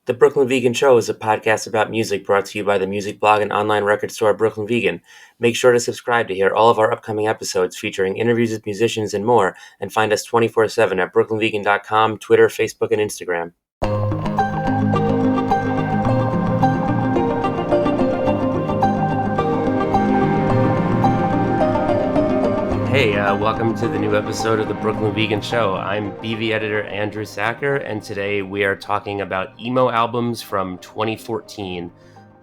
The Brooklyn Vegan Show is a podcast about music brought to you by the music blog and online record store Brooklyn Vegan. Make sure to subscribe to hear all of our upcoming episodes featuring interviews with musicians and more, and find us 24/7 at brooklynvegan.com, Twitter, Facebook, and Instagram. Hey, welcome to the new episode of the Brooklyn Vegan Show. I'm BV editor Andrew Sacker, and today we are talking about emo albums from 2014,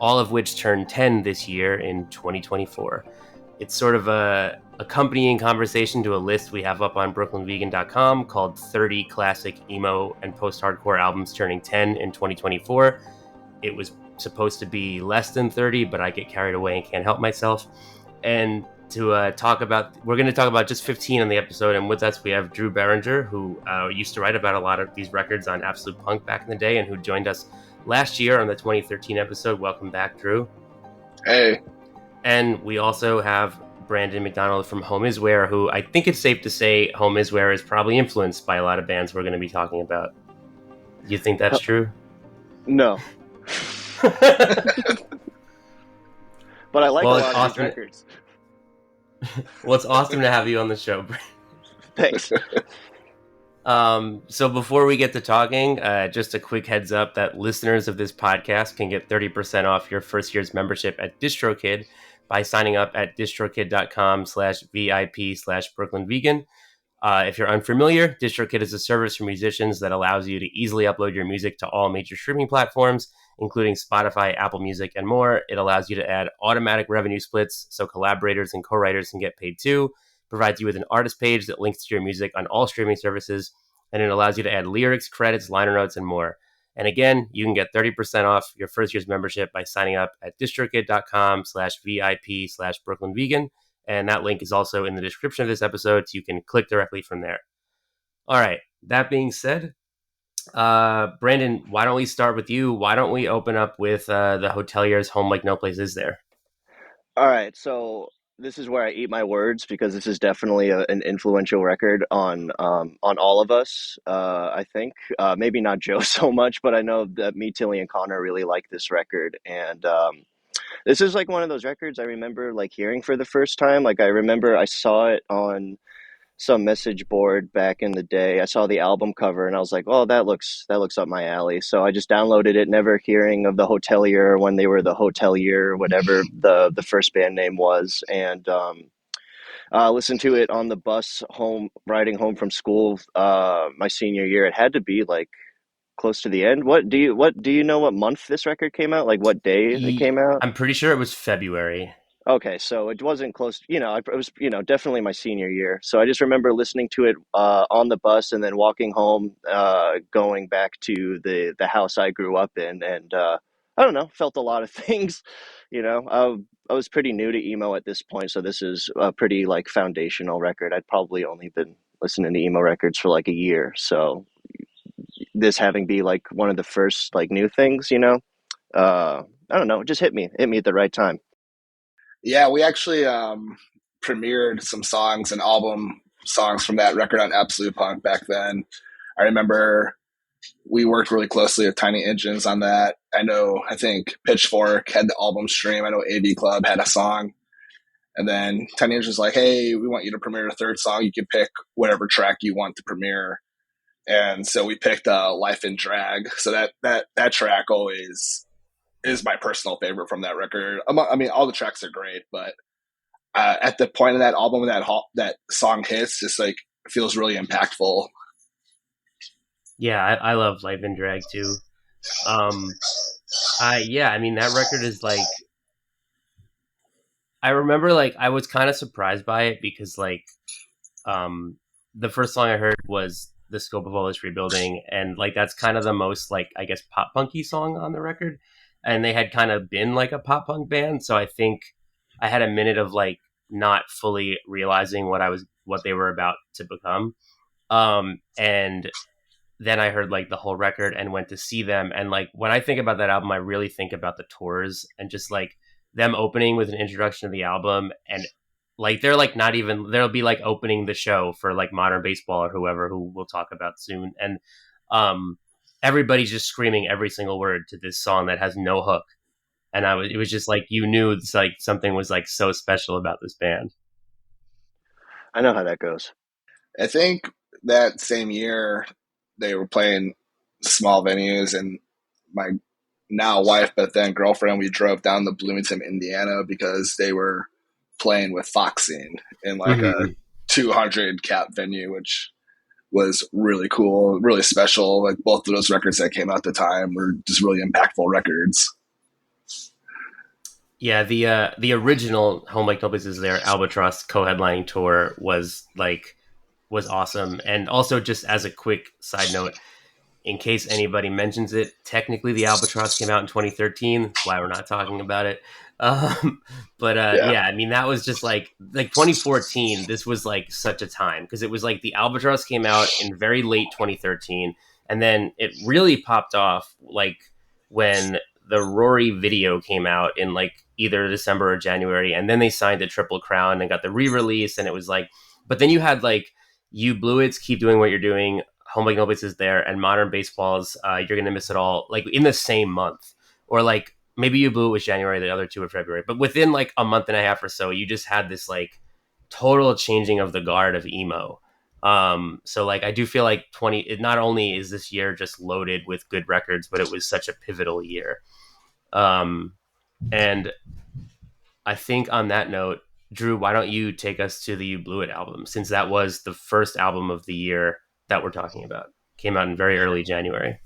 all of which turned 10 this year in 2024. It's sort of a accompanying conversation to a list we have up on brooklynvegan.com called 30 Classic Emo and Post-Hardcore Albums Turning 10 in 2024. It was supposed to be less than 30, but I get carried away and can't help myself. And we're going to talk about just 15 on the episode, and with us we have Drew Berenger, who used to write about a lot of these records on Absolute Punk back in the day, and who joined us last year on the 2013 episode. Welcome back, Drew. Hey. And we also have Brandon McDonald from Home Is Where, who I think it's safe to say Home Is Where is probably influenced by a lot of bands we're going to be talking about. Do you think that's true? No. But I like a lot of these records. Well, it's awesome to have you on the show, Brandon. Thanks. So before we get to talking, just a quick heads up that listeners of this podcast can get 30% off your first year's membership at DistroKid by signing up at distrokid.com/VIP/BrooklynVegan. If you're unfamiliar, DistroKid is a service for musicians that allows you to easily upload your music to all major streaming platforms, including Spotify, Apple Music, and more. It allows you to add automatic revenue splits so collaborators and co-writers can get paid too, provides you with an artist page that links to your music on all streaming services, and it allows you to add lyrics, credits, liner notes, and more. And again, you can get 30% off your first year's membership by signing up at distrokid.com/VIP/BrooklynVegan. And that link is also in the description of this episode, so you can click directly from there. All right. That being said, Brandon, why don't we start with you? Why don't we open up with the Hotelier's Home Like No Place Is There? All right. So this is where I eat my words, because this is definitely an influential record on all of us, I think. Maybe not Joe so much, but I know that me, Tilly, and Connor really like this record. And this is like one of those records I remember like hearing for the first time. Like I remember I saw it on some message board back in the day. I saw the album cover and I was like, "Oh, that looks up my alley." So I just downloaded it, never hearing of the Hotelier when they were the Hotelier, whatever the first band name was, and listened to it on the bus home, riding home from school my senior year. It had to be like close to the end. What do you know what month this record came out? Like what day it came out? I'm pretty sure it was February. Okay, so it wasn't close. It was definitely my senior year. So I just remember listening to it on the bus and then walking home, going back to the house I grew up in, and I don't know, felt a lot of things. I was pretty new to emo at this point, so this is a pretty like foundational record. I'd probably only been listening to emo records for like a year, so this having be like one of the first like new things, I don't know, it just hit me at the right time. Yeah, we actually premiered some songs and album songs from that record on Absolute Punk back then. I remember we worked really closely with Tiny Engines on that. I think Pitchfork had the album stream. I know AV Club had a song. And then Tiny Engines was like, "Hey, we want you to premiere a third song. You can pick whatever track you want to premiere." And so we picked Life in Drag. So that track always is my personal favorite from that record. I mean, all the tracks are great, but at the point of that album, that song hits, just like feels really impactful. Yeah, I love Life in Drag too. I mean, that record is like, I remember like I was kind of surprised by it because like the first song I heard was The Scope of All This Rebuilding, and like that's kind of the most like I guess pop punky song on the record. And they had kind of been like a pop punk band, so I think I had a minute of like not fully realizing what they were about to become. And then I heard like the whole record and went to see them. And like when I think about that album, I really think about the tours and just like them opening with an introduction to the album, and like they're like not even, they'll be like opening the show for like Modern Baseball or whoever, who we'll talk about soon. And everybody's just screaming every single word to this song that has no hook. And it was just like, you knew it's like something was like so special about this band. I know how that goes. I think that same year they were playing small venues, and my now wife, but then girlfriend, we drove down to Bloomington, Indiana, because they were playing with Foxing in like a Mm-hmm. 200 cap venue, which was really cool, really special. Like both of those records that came out at the time were just really impactful records. Yeah, the original Home Like No Place Is There Albatross co-headlining tour was awesome. And also, just as a quick side note, in case anybody mentions it, technically the Albatross came out in 2013. That's why we're not talking about it. Um, but Yeah. yeah, I mean that was just like 2014. This was like such a time because it was like the Albatross came out in very late 2013, and then it really popped off like when the Rory video came out in like either December or January, and then they signed to Triple Crown and got the re-release, and it was like, but then you had like You Blew It's, Keep Doing What You're Doing, Home Like No Place Is There, and Modern Baseball's You're Gonna Miss It All, like in the same month, or like maybe You Blew It was January, the other two were February, but within like a month and a half or so, you just had this like total changing of the guard of emo. So like I do feel like it not only is this year just loaded with good records, but it was such a pivotal year. Um, and I think on that note, Drew, why don't you take us to the You Blew It album, since that was the first album of the year that we're talking about. Came out in very early January.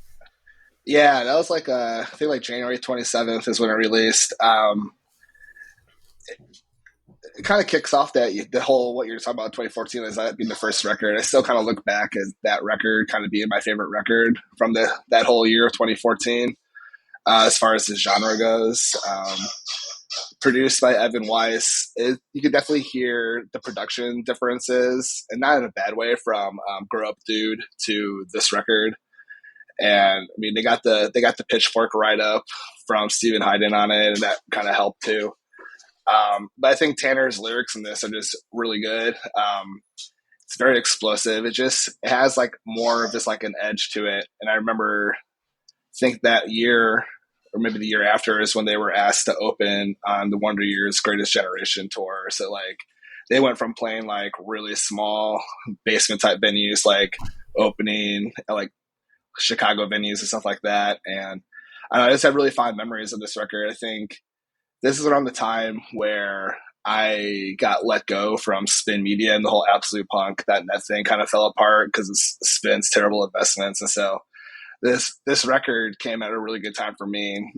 Yeah, that was like I think like January 27th is when it released. It kind of kicks off that the whole what you're talking about 2014 is that being the first record. I still kind of look back as that record kind of being my favorite record from the that whole year of 2014. As far as the genre goes, produced by Evan Weiss, you could definitely hear the production differences, and not in a bad way, from "Grow Up Dude" to this record. And I mean, they got the Pitchfork write up from Stephen Hayden on it, and that kind of helped too. But I think Tanner's lyrics in this are just really good. It's very explosive. It has like more of just like an edge to it. And I remember, I think that year or maybe the year after is when they were asked to open on the Wonder Years Greatest Generation tour. So like they went from playing like really small basement type venues, like opening at like Chicago venues and stuff like that. And I just have really fond memories of this record. I think this is around the time where I got let go from Spin Media and the whole Absolute Punk. That thing kind of fell apart because of Spin's terrible investments, and so this record came at a really good time for me.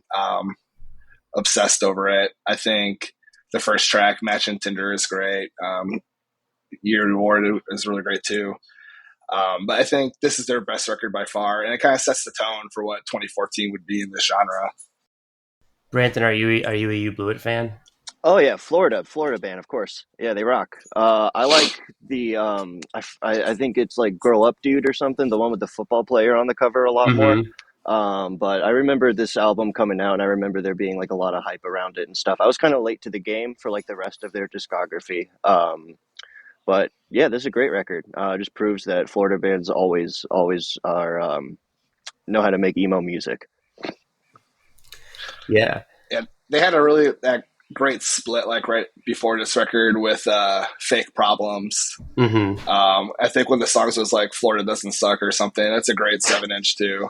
Obsessed over it. I think the first track, "Match and Tinder," is great. "Year Reward" is really great too. But I think this is their best record by far, and it kind of sets the tone for what 2014 would be in this genre. Branton, are you a You Blew It fan? Oh yeah, Florida band, of course. Yeah, they rock. I like I think it's like "Grow Up Dude" or something, the one with the football player on the cover a lot more. Mm-hmm. But I remember this album coming out, and I remember there being like a lot of hype around it and stuff. I was kind of late to the game for like the rest of their discography. But yeah, this is a great record. It just proves that Florida bands always are know how to make emo music. Yeah. And they had a really that great split like right before this record with "Fake Problems." Mm-hmm. I think when the songs was like "Florida Doesn't Suck" or something. That's a great 7 inch too.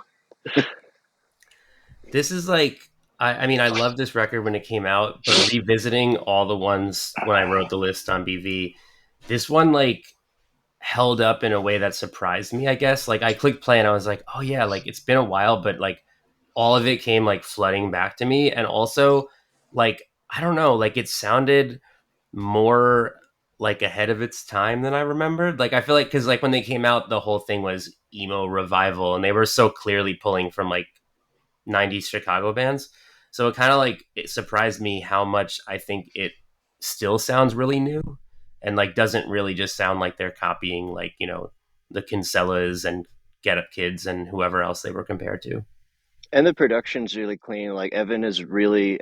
This is like, I mean, I love this record when it came out, but revisiting all the ones when I wrote the list on BV, this one like held up in a way that surprised me, I guess. Like I clicked play and I was like, oh yeah, like it's been a while, but like all of it came like flooding back to me. And also, like, I don't know, like it sounded more like ahead of its time than I remembered. Like I feel like, because like when they came out, the whole thing was emo revival, and they were so clearly pulling from like 90s Chicago bands. So it kind of like it surprised me how much I think it still sounds really new, and like doesn't really just sound like they're copying like, the Kinsellas and Get Up Kids and whoever else they were compared to. And the production's really clean. Like Evan has a really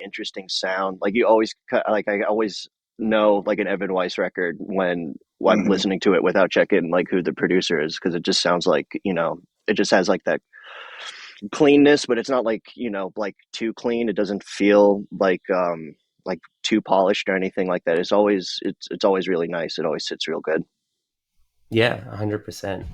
interesting sound. Like you always like I always know like an Evan Weiss record when I'm Mm-hmm. listening to it without checking like who the producer is, because it just sounds like it just has like that. cleanness, but it's not like, like too clean. It doesn't feel like too polished or anything like that. It's always really nice. It always sits real good. Yeah, 100%.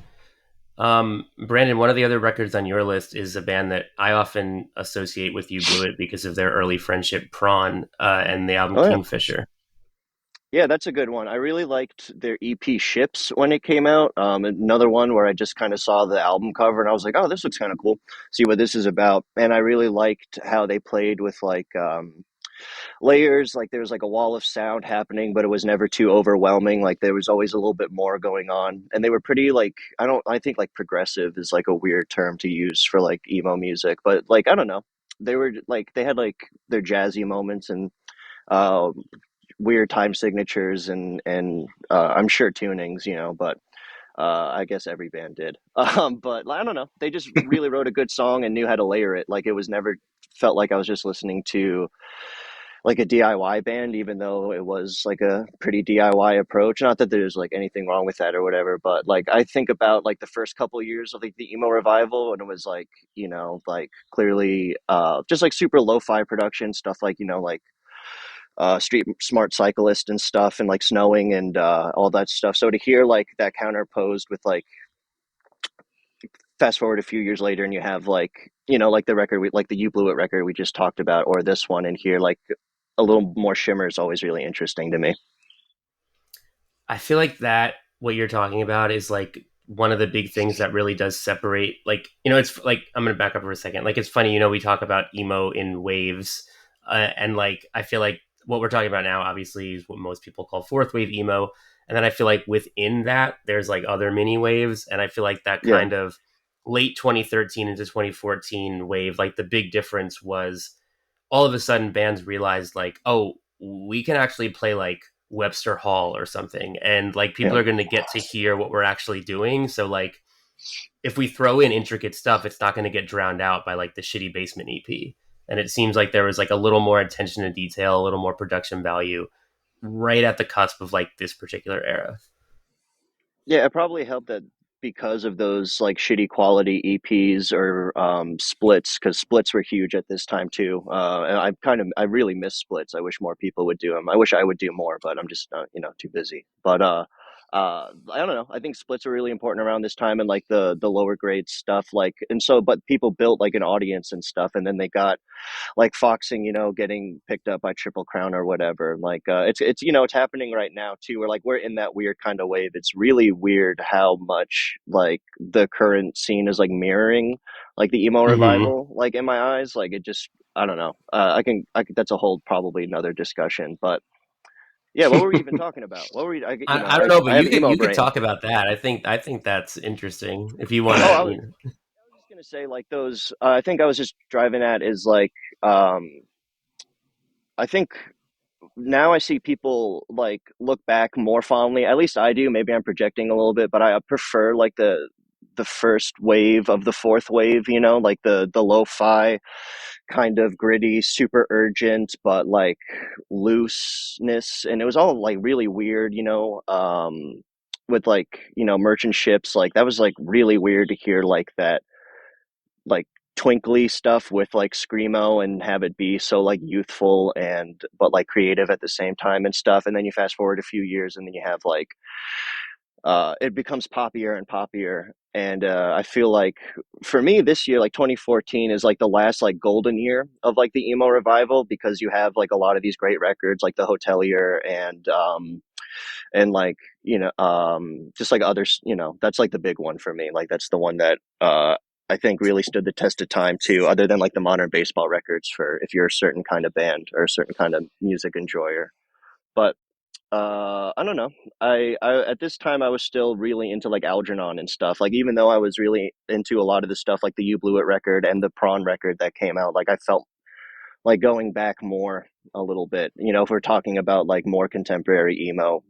Brandon, one of the other records on your list is a band that I often associate with You Blew It because of their early friendship, Prawn, and the album Oh yeah. Kingfisher. Yeah, that's a good one. I really liked their EP Ships when it came out. Another one where I just kind of saw the album cover and I was like, oh, this looks kind of cool. See what this is about. And I really liked how they played with like layers. Like there was like a wall of sound happening, but it was never too overwhelming. Like there was always a little bit more going on. And they were pretty like, I think like progressive is like a weird term to use for like emo music, but like, I don't know. They were like, they had like their jazzy moments and, uh, weird time signatures and I'm sure tunings, but I guess every band did. But I don't know. They just really wrote a good song and knew how to layer it. Like it was never felt like I was just listening to like a DIY band, even though it was like a pretty DIY approach. Not that there's like anything wrong with that or whatever, but like I think about like the first couple years of like the emo revival, and it was like like clearly just like super lo-fi production stuff, like like Street Smart Cyclist and stuff, and like Snowing and all that stuff. So to hear like that counterposed with like fast forward a few years later and you have like like the record like the You Blew It record we just talked about, or this one, and here like a little more shimmer is always really interesting to me. I feel like that what you're talking about is like one of the big things that really does separate. Like, it's like, I'm going to back up for a second. Like, it's funny, we talk about emo in waves, and like I feel like what we're talking about now obviously is what most people call fourth wave emo, and then I feel like within that there's like other mini waves, and I feel like that Yeah, kind of late 2013 into 2014 wave, like the big difference was all of a sudden bands realized like, oh, we can actually play like Webster Hall or something, and like people yeah. are going to get to hear what we're actually doing. So like if we throw in intricate stuff, it's not going to get drowned out by like the shitty basement EP. And it seems like there was like a little more attention to detail, a little more production value right at the cusp of like this particular era. Yeah, it probably helped that because of those like shitty quality EPs or splits, because splits were huge at this time too. And I really miss splits. I wish more people would do them. I wish I would do more, but I'm just too busy. But I don't know. I think splits are really important around this time, and like the lower grade stuff. Like, and so, but people built like an audience and stuff, and then they got like Foxing, getting picked up by Triple Crown or whatever. Like it's it's happening right now too. Where like we're in that weird kind of wave. It's really weird how much like the current scene is like mirroring like the emo Mm-hmm. revival. Like in my eyes, like it just I don't know. I can that's a whole probably another discussion, but. Yeah, what were we even talking about? What were we? I don't know, but I have you could emo you could brain. talk about that. I think that's interesting if you want Oh, to. I was just gonna say like those. I think I was just driving at is like I think now I see people like look back more fondly. At least I do. Maybe I'm projecting a little bit, but I prefer like the first wave of the fourth wave. Like the lo-fi kind of gritty, super urgent, but like looseness, and it was all like really weird. With like merchant ships, like that was like really weird to hear like that like twinkly stuff with like screamo and have it be so like youthful and but like creative at the same time and stuff, and then you fast forward a few years and then you have like it becomes poppier and poppier, and I feel like for me this year like 2014 is like the last like golden year of like the emo revival, because you have like a lot of these great records like the Hotelier and like just like others, that's like the big one for me. Like that's the one that I think really stood the test of time too, other than like the modern baseball records for if you're a certain kind of band or a certain kind of music enjoyer. But I don't know. I at this time I was still really into like Algernon and stuff. Like even though I was really into a lot of the stuff like the You Blew It record and the Prawn record that came out, like I felt like going back more a little bit, if we're talking about like more contemporary emo,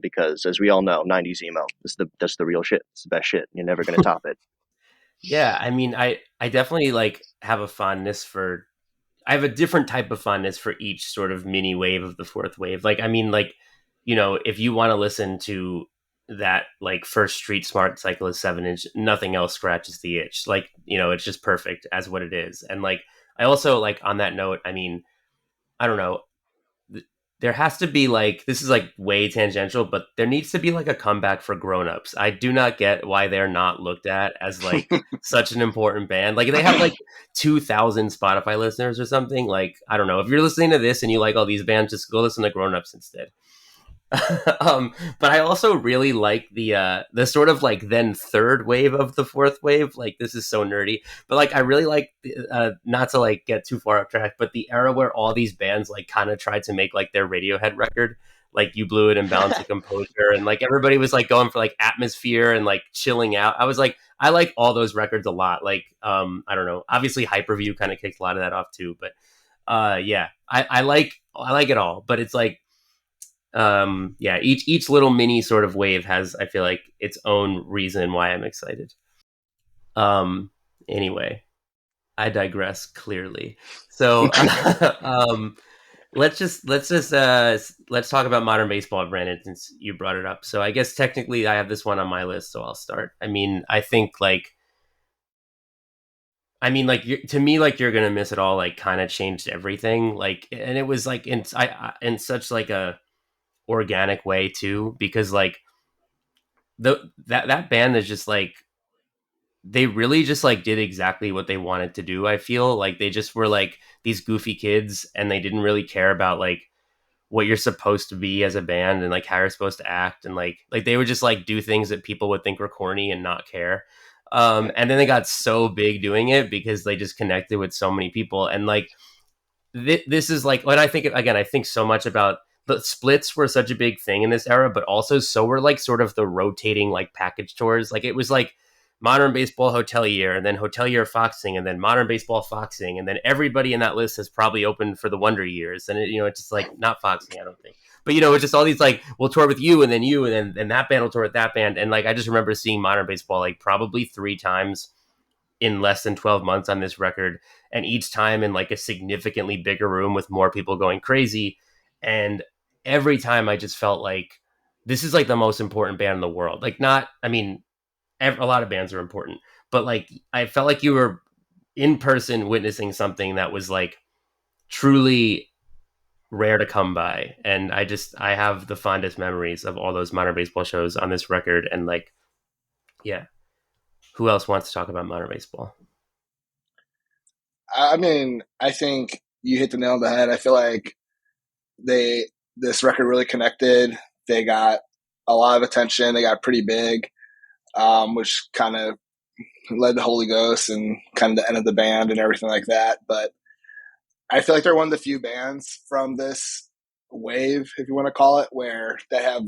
because as we all know, 90s emo is that's the real shit. It's the best shit. You're never going to top it. Yeah, I mean, I definitely like have a fondness for. I have a different type of fondness for each sort of mini wave of the fourth wave. Like, I mean, like, if you want to listen to that like first Street Smart Cyclist 7-inch, nothing else scratches the itch. Like, it's just perfect as what it is. And like, I also like on that note, I mean, I don't know, there has to be like, this is like way tangential, but there needs to be like a comeback for grown-ups. I do not get why they're not looked at as like such an important band. Like they have like 2,000 Spotify listeners or something. Like, I don't know, if you're listening to this and you like all these bands, just go listen to grown-ups instead. But I also really like the sort of like then third wave of the fourth wave. Like this is so nerdy, but like I really like not to like get too far off track, but the era where all these bands like kind of tried to make like their Radiohead record, like You Blew It and Balance of Composure, and like everybody was like going for like Atmosphere and like chilling out. I was like, I like all those records a lot. Like I don't know, obviously Hyperview kind of kicked a lot of that off too, but yeah, I like it all, but it's like yeah, each little mini sort of wave has, I feel like, its own reason why I'm excited. um anyway, I digress clearly. So let's talk about modern baseball, Brandon, since you brought it up. So I guess technically I have this one on my list, so I'll start. I mean, to me, like You're Gonna Miss It All like kind of changed everything, like, and it was like in such like a organic way too, because like that band is just like, they really just like did exactly what they wanted to do. I feel like they just were like these goofy kids, and they didn't really care about like what you're supposed to be as a band and like how you're supposed to act, and like they would just like do things that people would think were corny and not care. And then they got so big doing it because they just connected with so many people. And like this is like what I think. Again, I think so much about the splits were such a big thing in this era, but also so were like sort of the rotating like package tours. Like it was like Modern Baseball Hotelier, and then Hotelier Foxing, and then Modern Baseball Foxing, and then everybody in that list has probably opened for the Wonder Years. And it's just like, not Foxing, I don't think, but it's just all these like, we'll tour with you, and then you, and then and that band will tour with that band. And like I just remember seeing Modern Baseball like probably 3 times in less than 12 months on this record, and each time in like a significantly bigger room with more people going crazy. And every time I just felt like this is like the most important band in the world. Like, not, I mean, a lot of bands are important, but like I felt like you were in person witnessing something that was like truly rare to come by. And I have the fondest memories of all those Modern Baseball shows on this record. And like, yeah, who else wants to talk about Modern Baseball? I mean, I think you hit the nail on the head. I feel like this record really connected. They got a lot of attention. They got pretty big, which kind of led to Holy Ghost and kind of the end of the band and everything like that. But I feel like they're one of the few bands from this wave, if you want to call it, where they have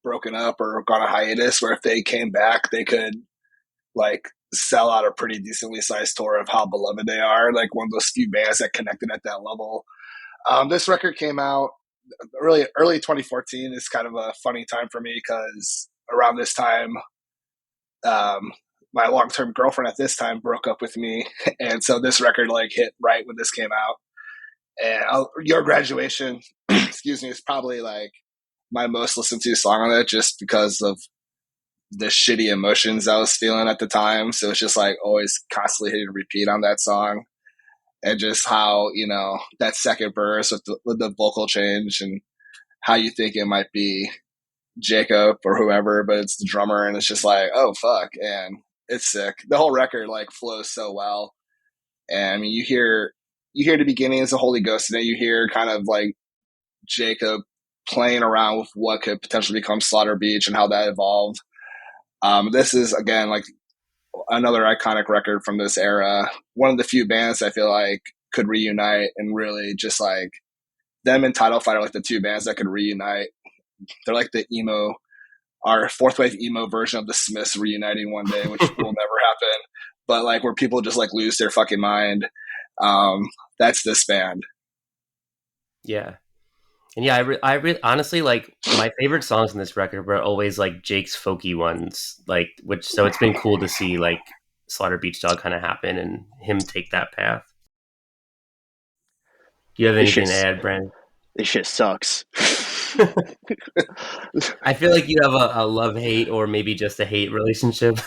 broken up or gone a hiatus, where if they came back, they could like sell out a pretty decently sized tour of how beloved they are. Like one of those few bands that connected at that level. This record came out really early 2014. Is kind of a funny time for me because around this time, my long-term girlfriend at this time broke up with me, and so this record like hit right when this came out. And Your Graduation, excuse me, is probably like my most listened to song on it, just because of the shitty emotions I was feeling at the time. So it's just like always constantly hitting repeat on that song. And just how, that second verse with the vocal change, and how you think it might be Jacob or whoever, but it's the drummer, and it's just like, oh fuck. And it's sick. The whole record like flows so well. And I mean, you hear the beginnings of Holy Ghost, and then you hear kind of like Jacob playing around with what could potentially become Slaughter Beach and how that evolved. This is again like another iconic record from this era. One of the few bands I feel like could reunite, and really just like them and Title Fight are like the two bands that could reunite. They're like the emo, our fourth wave emo version of the Smiths reuniting one day, which will never happen. But like where people just like lose their fucking mind. That's this band. Yeah. And yeah, honestly, like my favorite songs in this record were always like Jake's folky ones, like so it's been cool to see like Slaughter Beach Dog kind of happen and him take that path. Do you have anything to add, Brandon? This shit sucks. I feel like you have a love-hate or maybe just a hate relationship.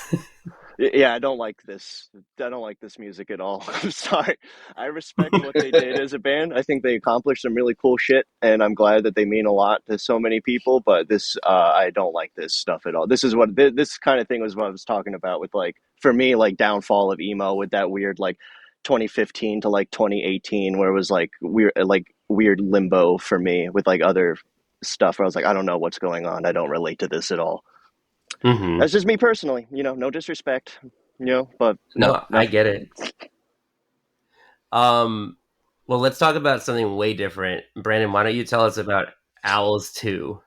Yeah, I don't like this. I don't like this music at all. I'm sorry. I respect what they did as a band. I think they accomplished some really cool shit, and I'm glad that they mean a lot to so many people. But this, I don't like this stuff at all. This is what this kind of thing was what I was talking about with like for me, like downfall of emo with that weird like 2015 to like 2018, where it was like weird limbo for me with like other stuff where I was like, I don't know what's going on. I don't relate to this at all. Hmm. That's just me personally, no disrespect, but no, No, I no. get it. Um, well, let's talk about something way different. Brandon, why don't you tell us about Owls 2?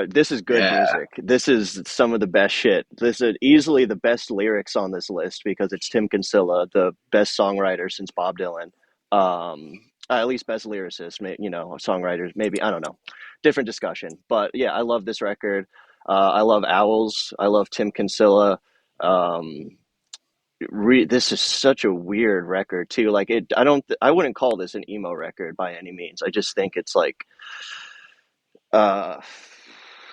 This is good Yeah. music. This is some of the best shit. This is easily the best lyrics on this list because it's Tim Kinsella, the best songwriter since Bob Dylan. At least best lyricist, songwriters, maybe, I don't know. Different discussion. But yeah, I love this record. I love Owls. I love Tim Kinsella. Um, this is such a weird record too. Like I wouldn't call this an emo record by any means. I just think it's like uh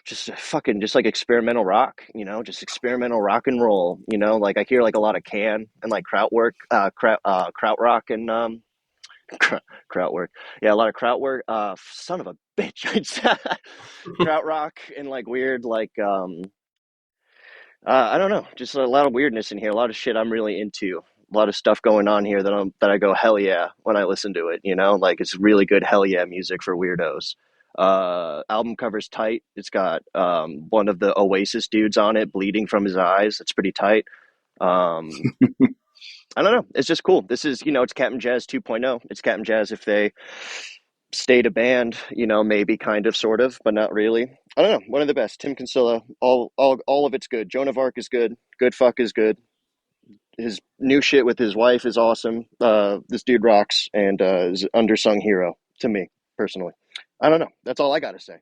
just fucking just like experimental rock, just experimental rock and roll, like I hear like a lot of Can and like Krautrock and Krautwerk. Yeah, a lot of Krautwerk. Son of a bitch. Krautrock and like weird like I don't know, just a lot of weirdness in here, a lot of shit I'm really into. A lot of stuff going on here that I go hell yeah when I listen to it. Like it's really good hell yeah music for weirdos. Album cover's tight. It's got one of the Oasis dudes on it bleeding from his eyes. It's pretty tight. Um, I don't know. It's just cool. This is it's Captain Jazz 2.0. It's Captain Jazz if they stayed a band, maybe kind of, sort of, but not really. I don't know. One of the best. Tim Kinsella. All of it's good. Joan of Arc is good. Good fuck is good. His new shit with his wife is awesome. This dude rocks and is an undersung hero to me personally. I don't know. That's all I got to say.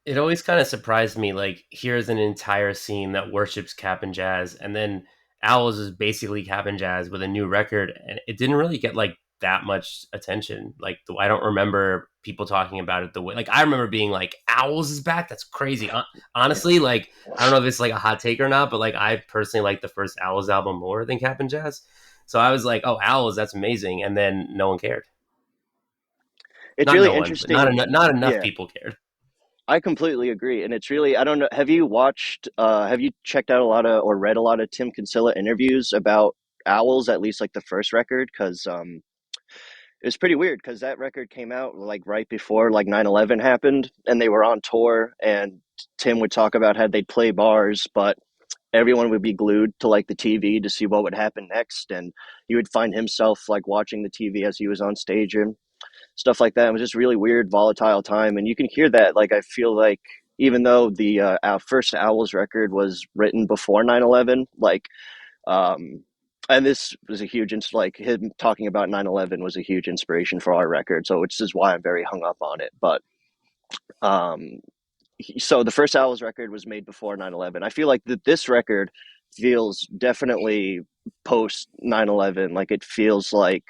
It always kind of surprised me. Like, here's an entire scene that worships Cap and Jazz, and then Owls is basically Cap and Jazz with a new record, and it didn't really get like that much attention. Like, I don't remember people talking about it the way. Like, I remember being like, "Owls is back." That's crazy. Honestly, like, I don't know if it's like a hot take or not, but like, I personally like the first Owls album more than Cap and Jazz. So I was like, "Oh, Owls, that's amazing," and then no one cared. It's Not really no one, but interesting. not enough Yeah, people cared. I completely agree. And it's really, I don't know, have you checked out a lot of or read a lot of Tim Kinsella interviews about Owls, at least like the first record? Because it was pretty weird because that record came out like right before like 9/11 happened and they were on tour. And Tim would talk about how they'd play bars, but everyone would be glued to like the TV to see what would happen next. And he would find himself like watching the TV as he was on stage and stuff like that. It was just really weird, volatile time. And you can hear that. Like, I feel like even though the our first Owls record was written before 9/11, like, um, and this was a huge, like, him talking about 9/11 was a huge inspiration for our record. So, which is why I'm very hung up on it. But, um, so the first Owls record was made before 9/11. I feel like that this record feels definitely post 9/11. Like, it feels like,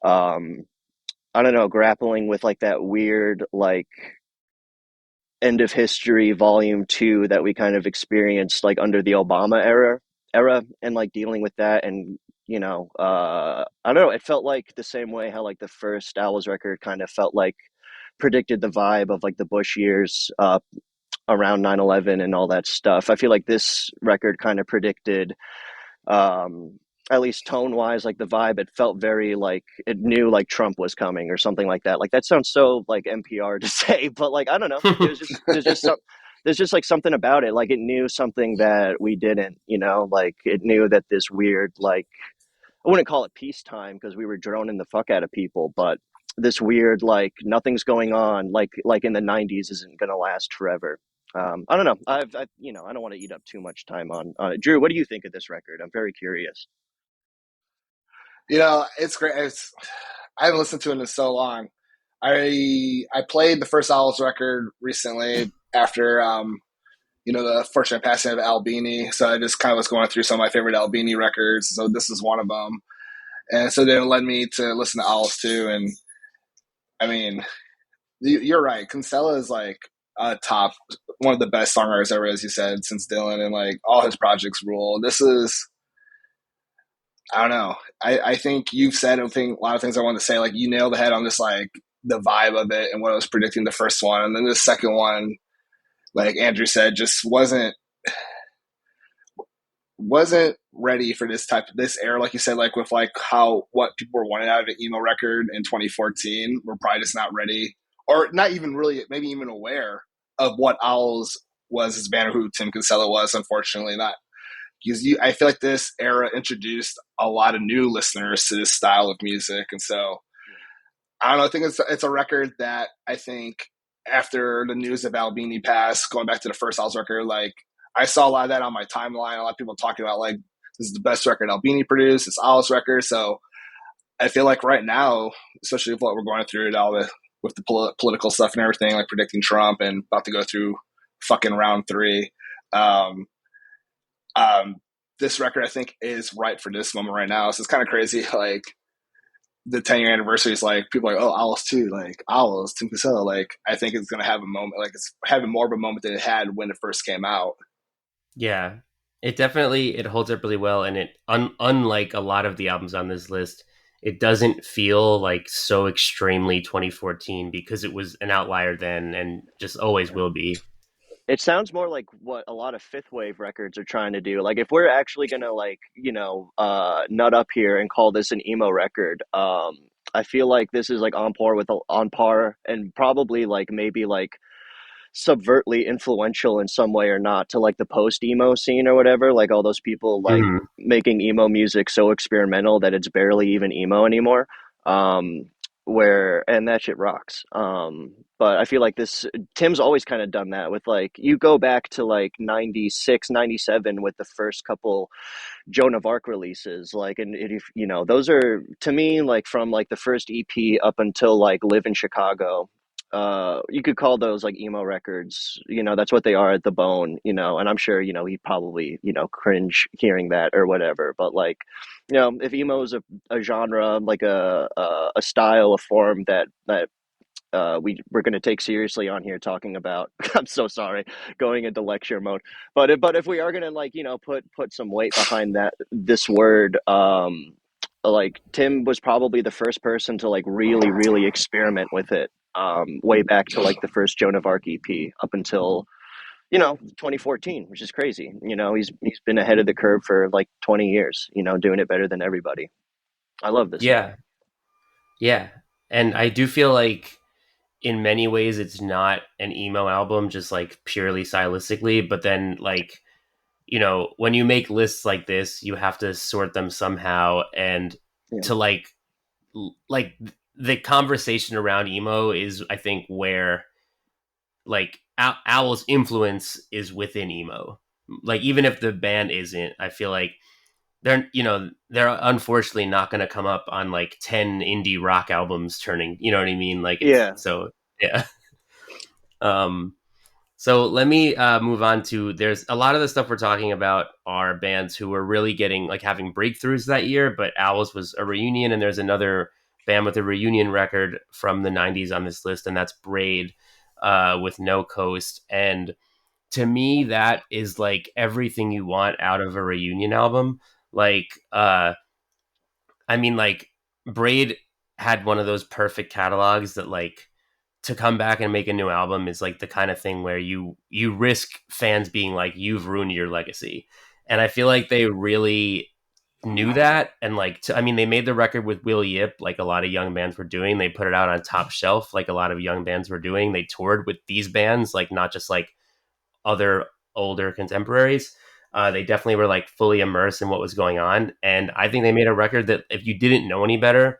um, I don't know, grappling with like that weird like end of history volume 2 that we kind of experienced like under the Obama era and like dealing with that. And I don't know, it felt like the same way how like the first Owls record kind of felt like predicted the vibe of like the Bush years around 9/11 and all that stuff. I feel like this record kind of predicted, um at least tone wise, like the vibe, it felt very like it knew like Trump was coming or something like that. Like that sounds so like NPR to say, but like I don't know, there's just like something about it, like it knew something that we didn't, like it knew that this weird, like, I wouldn't call it peacetime because we were droning the fuck out of people, but this weird like nothing's going on, like in the 90s isn't gonna last forever. I don't know. I don't want to eat up too much time on it. Drew, what do you think of this record? I'm very curious. It's great. I haven't listened to it in so long. I played the first Owls record recently after the fortunate passing of Albini. So I just kind of was going through some of my favorite Albini records. So this is one of them, and so then it led me to listen to Owls too. And I mean, you're right. Kinsella is like a top, one of the best songwriters ever, as you said, since Dylan, and like all his projects rule. This is, I don't know. I think you've said a lot of things I wanted to say. Like you nailed the head on this, like the vibe of it and what I was predicting the first one, and then the second one, like Andrew said, just wasn't ready for this era, like you said, like with like how what people were wanting out of an emo record in 2014. We're probably just not ready, or not even really, maybe even aware of what Owls was as a band, or who Tim Kinsella was. Unfortunately, not because I feel like this era introduced a lot of new listeners to this style of music, and so I don't know. I think it's a record that I think after the news of Albini passed, going back to the first Owls record, like I saw a lot of that on my timeline. A lot of people talking about like this is the best record Albini produced. It's Owls record, so I feel like right now, especially with what we're going through now with the political stuff and everything, like predicting Trump and about to go through fucking round 3. Um, this record I think is right for this moment right now. So it's kind of crazy, like the 10-year anniversary is like people are like, oh, Owls too, like Owls, Tim Casella. Like I think it's gonna have a moment, like it's having more of a moment than it had when it first came out. Yeah, it holds up really well, and it unlike a lot of the albums on this list, it doesn't feel like so extremely 2014 because it was an outlier then and just always will be. It sounds more like what a lot of fifth wave records are trying to do. Like if we're actually gonna like, nut up here and call this an emo record, I feel like this is like on par and probably like maybe like subvertly influential in some way or not to like the post emo scene or whatever. Like all those people like Mhm. making emo music so experimental that it's barely even emo anymore. Um, where and that shit rocks. But I feel like this Tim's always kind of done that with like you go back to like 96, 97 with the first couple Joan of Arc releases, like, and if those are to me like from like the first EP up until like Live in Chicago. You could call those like emo records. That's what they are at the bone. And I'm sure he'd probably cringe hearing that or whatever. But like, if emo is a genre, like a style, a form that we're going to take seriously on here talking about. I'm so sorry, going into lecture mode. But if we are going to like put some weight behind this word, like Tim was probably the first person to like really experiment with it. Way back to like the first Joan of Arc EP up until 2014, which is crazy. He's been ahead of the curve for like 20 years. Doing it better than everybody. I love this man. Yeah, yeah, and I do feel like in many ways it's not an emo album, just like purely stylistically. But then like when you make lists like this, you have to sort them somehow, and Yeah. to like the conversation around emo is I think where like Owl's influence is within emo. Like even if the band isn't, I feel like they're unfortunately not going to come up on like 10 indie rock albums turning, you know what I mean? Like it's Yeah. so yeah. um so let me move on to there's a lot of the stuff we're talking about are bands who were really getting like having breakthroughs that year, but Owls was a reunion, and there's another band with a reunion record from the 90s on this list, and that's Braid with No Coast. And to me, that is like everything you want out of a reunion album. Like, I mean, like Braid had one of those perfect catalogs that like to come back and make a new album is like the kind of thing where you risk fans being like you've ruined your legacy. And I feel like they really knew that, and like I mean they made the record with Will Yip like a lot of young bands were doing. They put it out on Top Shelf like a lot of young bands were doing. They toured with these bands, like not just like other older contemporaries. They definitely were like fully immersed in what was going on, and I think they made a record that if you didn't know any better,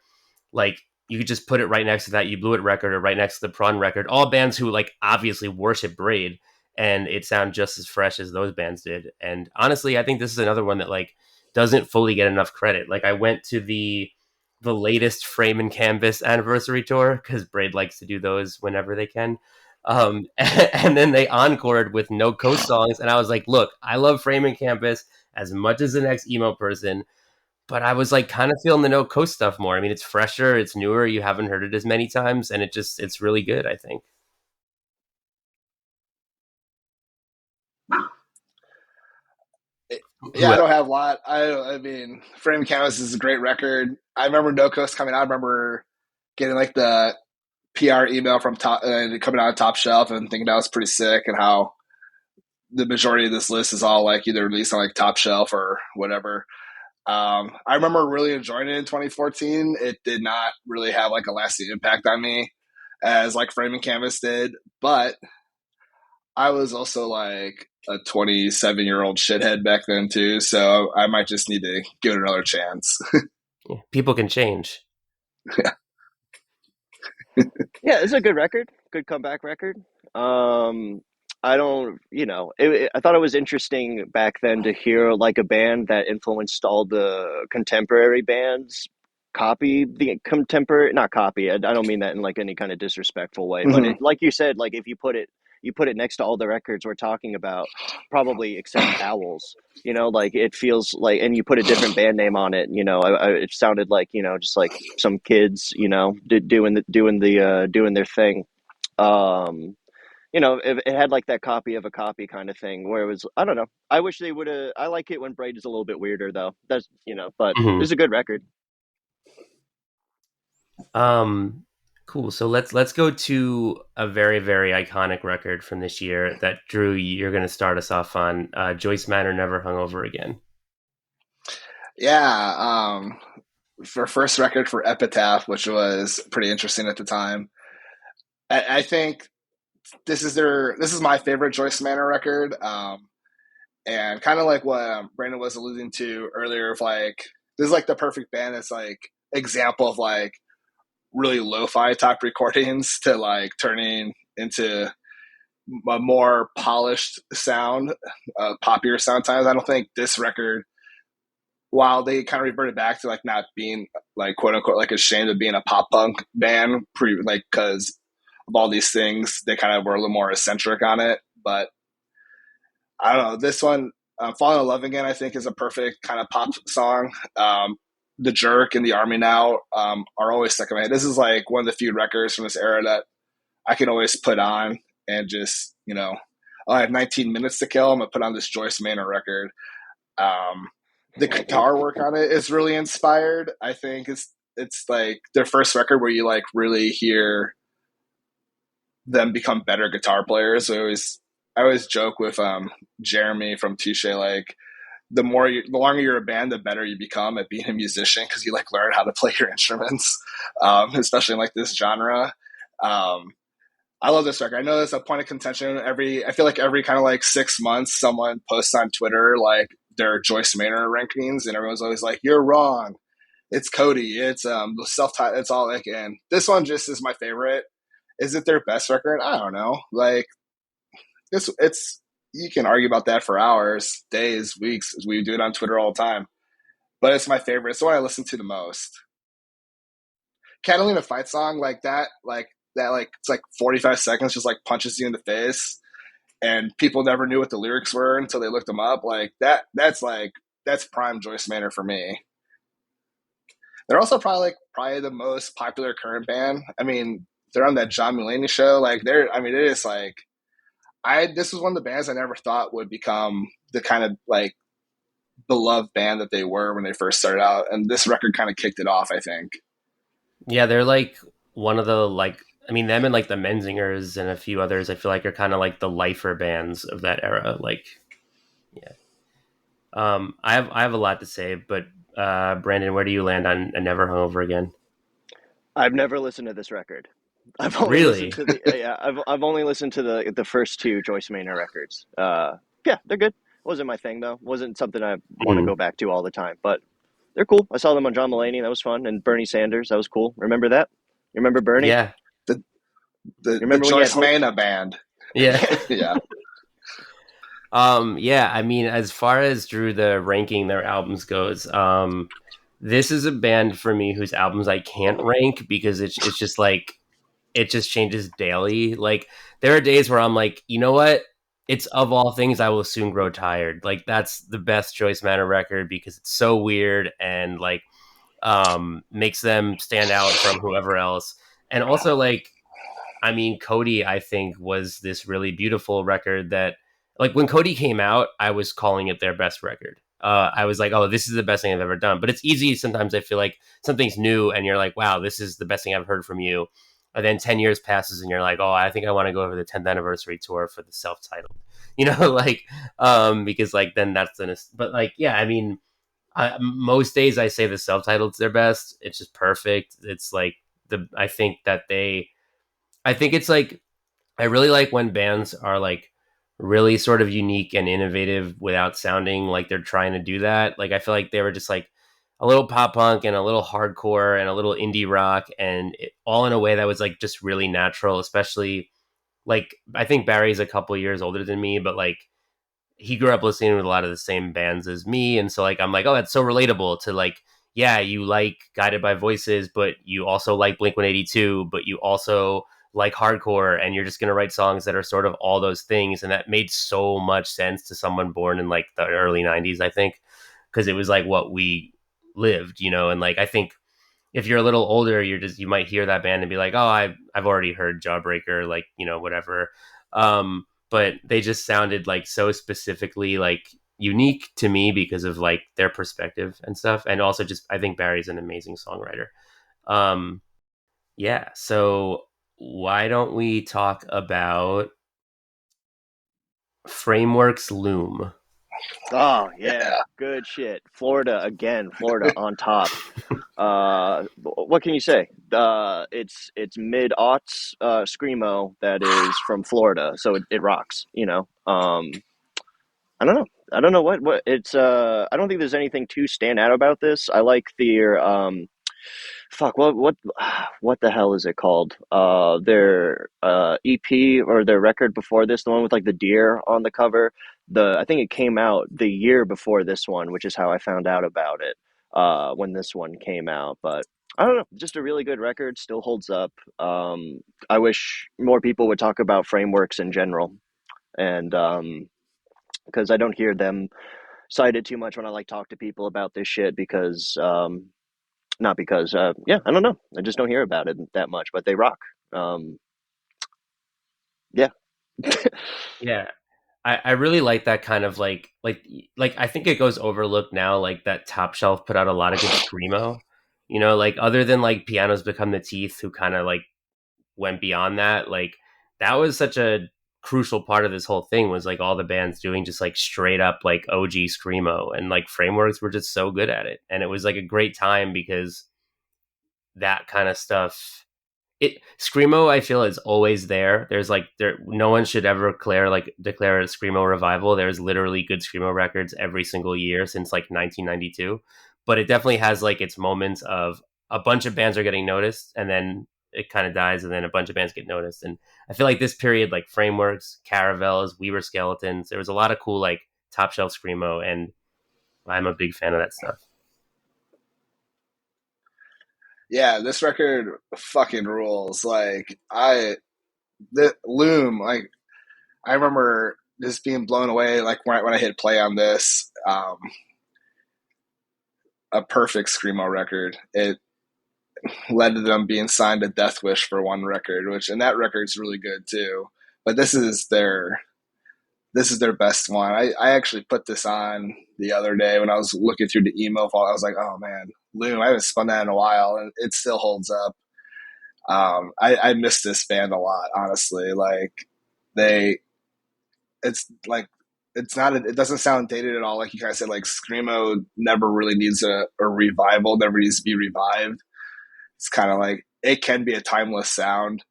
like you could just put it right next to that You Blew It record or right next to the Prawn record. All bands who like obviously worship Braid, and it sounds just as fresh as those bands did. And honestly, I think this is another one that like doesn't fully get enough credit. Like I went to the latest Frame and Canvas anniversary tour because Braid likes to do those whenever they can. And then they encored with No Coast songs, and I was like, look, I love Frame and Canvas as much as the next emo person, but I was like kind of feeling the No Coast stuff more. I mean, it's fresher, it's newer, you haven't heard it as many times, and it's really good, I think. Yeah, I don't have a lot. I mean, Frame Canvas is a great record. I remember No Coast coming out. I remember getting like the PR email from coming out of Top Shelf and thinking that was pretty sick, and how the majority of this list is all like either released on like Top Shelf or whatever. I remember really enjoying it in 2014. It did not really have like a lasting impact on me as like Framing Canvas did, but I was also like a 27-year-old shithead back then too, so I might just need to give it another chance. Yeah, people can change. Yeah, it's a good record, good comeback record. I don't, I thought it was interesting back then to hear like a band that influenced all the contemporary bands copy the contemporary, not copy. I don't mean that in like any kind of disrespectful way, but Mhm. it, like you said, like if you put it next to all the records we're talking about, probably except Owls. Like it feels like, and you put a different band name on it. It sounded like just like some kids, doing their thing. Um, it had like that copy of a copy kind of thing where it was, I don't know. I wish they would have. I like it when Braid is a little bit weirder though. That's but Mhm. it's a good record. Um, cool. So let's go to a very very iconic record from this year that Drew, you're going to start us off on. Joyce Manor, Never Hungover Again. Yeah, for first record for Epitaph, which was pretty interesting at the time. I think this is my favorite Joyce Manor record, and kind of like what Brandon was alluding to earlier, of like this is like the perfect band. It's like example of like really lo-fi type recordings to like turning into a more polished sound, poppier sound times. I don't think this record, while they kind of reverted back to like not being like quote unquote like ashamed of being a pop punk band, like because of all these things, they kind of were a little more eccentric on it. But I don't know, this one, "Falling in Love Again," I think is a perfect kind of pop song. The Jerk and The Army Now are always stuck in my head. This is like one of the few records from this era that I can always put on and just, I have 19 minutes to kill. I'm going to put on this Joyce Manor record. Um, the guitar work on it is really inspired. I think it's like their first record where you like really hear them become better guitar players. I always joke with Jeremy from Touche, like the longer you're a band, the better you become at being a musician, because you like learn how to play your instruments, especially in like this genre. Um, I love this record. I know there's a point of contention. I feel like every kind of like 6 months, someone posts on Twitter like their Joyce Manor rankings, and everyone's always like, "You're wrong. It's Cody. It's the self-titled. It's all like." And this one just is my favorite. Is it their best record? I don't know. Like it's you can argue about that for hours, days, weeks. We do it on Twitter all the time. But it's my favorite. It's the one I listen to the most. Catalina Fight Song, like it's like 45 seconds, just like punches you in the face, and people never knew what the lyrics were until they looked them up. Like that's prime Joyce Manor for me. They're also probably the most popular current band. I mean, they're on that John Mulaney show. Like it is like this was one of the bands I never thought would become the kind of like beloved band that they were when they first started out, and this record kind of kicked it off, I think. Yeah, they're like one of the like I mean them and like the Menzingers and a few others I feel like are kind of like the lifer bands of that era. Like yeah. I have a lot to say, but Brandon, where do you land on a Never Hungover Again? I've never listened to this record. I've only listened Really? to the yeah. I've only listened to the first two Joyce Manor records. Yeah, they're good. Wasn't my thing though. Wasn't something I want to Mhm. go back to all the time. But they're cool. I saw them on John Mulaney. That was fun. And Bernie Sanders. That was cool. Remember that? You remember Bernie? Yeah. The You the remember when you had Joyce hope? Manor band. Yeah. Yeah. Yeah. Yeah, I mean, as far as Drew the ranking their albums goes, this is a band for me whose albums I can't rank because it's just like it just changes daily. Like there are days where I'm like, you know what? it's of all things I will soon grow tired. Like that's the best Joyce Manor record because it's so weird and like makes them stand out from whoever else. And also like I mean, Cody, I think, was this really beautiful record that, like, when Cody came out, I was calling it their best record. I was like, oh, this is the best thing I've ever done. But it's easy sometimes, I feel like something's new and you're like, wow, this is the best thing I've heard from you. And then 10 years passes and you're like, oh, I think I want to go over the 10th anniversary tour for the self titled, like, because like then that's the, but like, yeah, I mean, most days I say the self titled's their best. It's just perfect. It's like, I think that I think it's like I really like when bands are like really sort of unique and innovative without sounding like they're trying to do that. Like I feel like they were just like a little pop punk and a little hardcore and a little indie rock and all in a way that was like just really natural, especially like I think Barry's a couple years older than me, but like he grew up listening to a lot of the same bands as me, and so like I'm like, oh, that's so relatable to like, yeah, you like Guided by Voices, but you also like Blink 182, but you also like hardcore, and you're just gonna write songs that are sort of all those things, and that made so much sense to someone born in like the early '90s, I think, because it was like what we lived, and like I think if you're a little older, you might hear that band and be like, oh, I've already heard Jawbreaker, like whatever. But they just sounded like so specifically like unique to me because of like their perspective and stuff, and also just I think Barry's an amazing songwriter. Um, yeah, so why don't we talk about Framework's Loom? Oh yeah, Yeah. good shit. Florida again, Florida on top. What can you say? It's mid aughts screamo that is from Florida, so it rocks. I don't know. I don't know what it's. I don't think there's anything too stand out about this. I like their fuck. What the hell is it called? Their EP or their record before this, the one with like the deer on the cover. I think it came out the year before this one, which is how I found out about it. When this one came out, but I don't know. Just a really good record. Still holds up. I wish more people would talk about frameworks in general, and because I don't hear them cited too much when I like talk to people about this shit because not because yeah, I don't know, I just don't hear about it that much, but they rock. um yeah. Yeah, I really like that kind of like I think it goes overlooked now like that Top Shelf put out a lot of good screamo, like other than like Pianos Become the Teeth who kind of like went beyond that, like that was such a crucial part of this whole thing was like all the bands doing just like straight up like OG screamo, and like Frameworks were just so good at it, and it was like a great time because that kind of stuff, it screamo I feel is always there. There's like there no one should ever declare a screamo revival. There's literally good screamo records every single year since like 1992, but it definitely has like its moments of a bunch of bands are getting noticed and then it kind of dies and then a bunch of bands get noticed. And I feel like this period, like Frameworks, Caravels, We Were Skeletons, there was a lot of cool like top shelf screamo, and I'm a big fan of that stuff. Yeah, this record fucking rules. Like the Loom, like I remember just being blown away. Like when I hit play on this, a perfect screamo record. It led to them being signed to Death Wish for one record, and that record's really good too. But this is their best one. I actually put this on the other day when I was looking through the email file. I was like, oh man, Loom, I haven't spun that in a while, and it still holds up. I miss this band a lot, honestly. Like they, it's like it's not. It doesn't sound dated at all. Like you guys said, like screamo never really needs a revival. Never needs to be revived. It's kind of like it can be a timeless sound,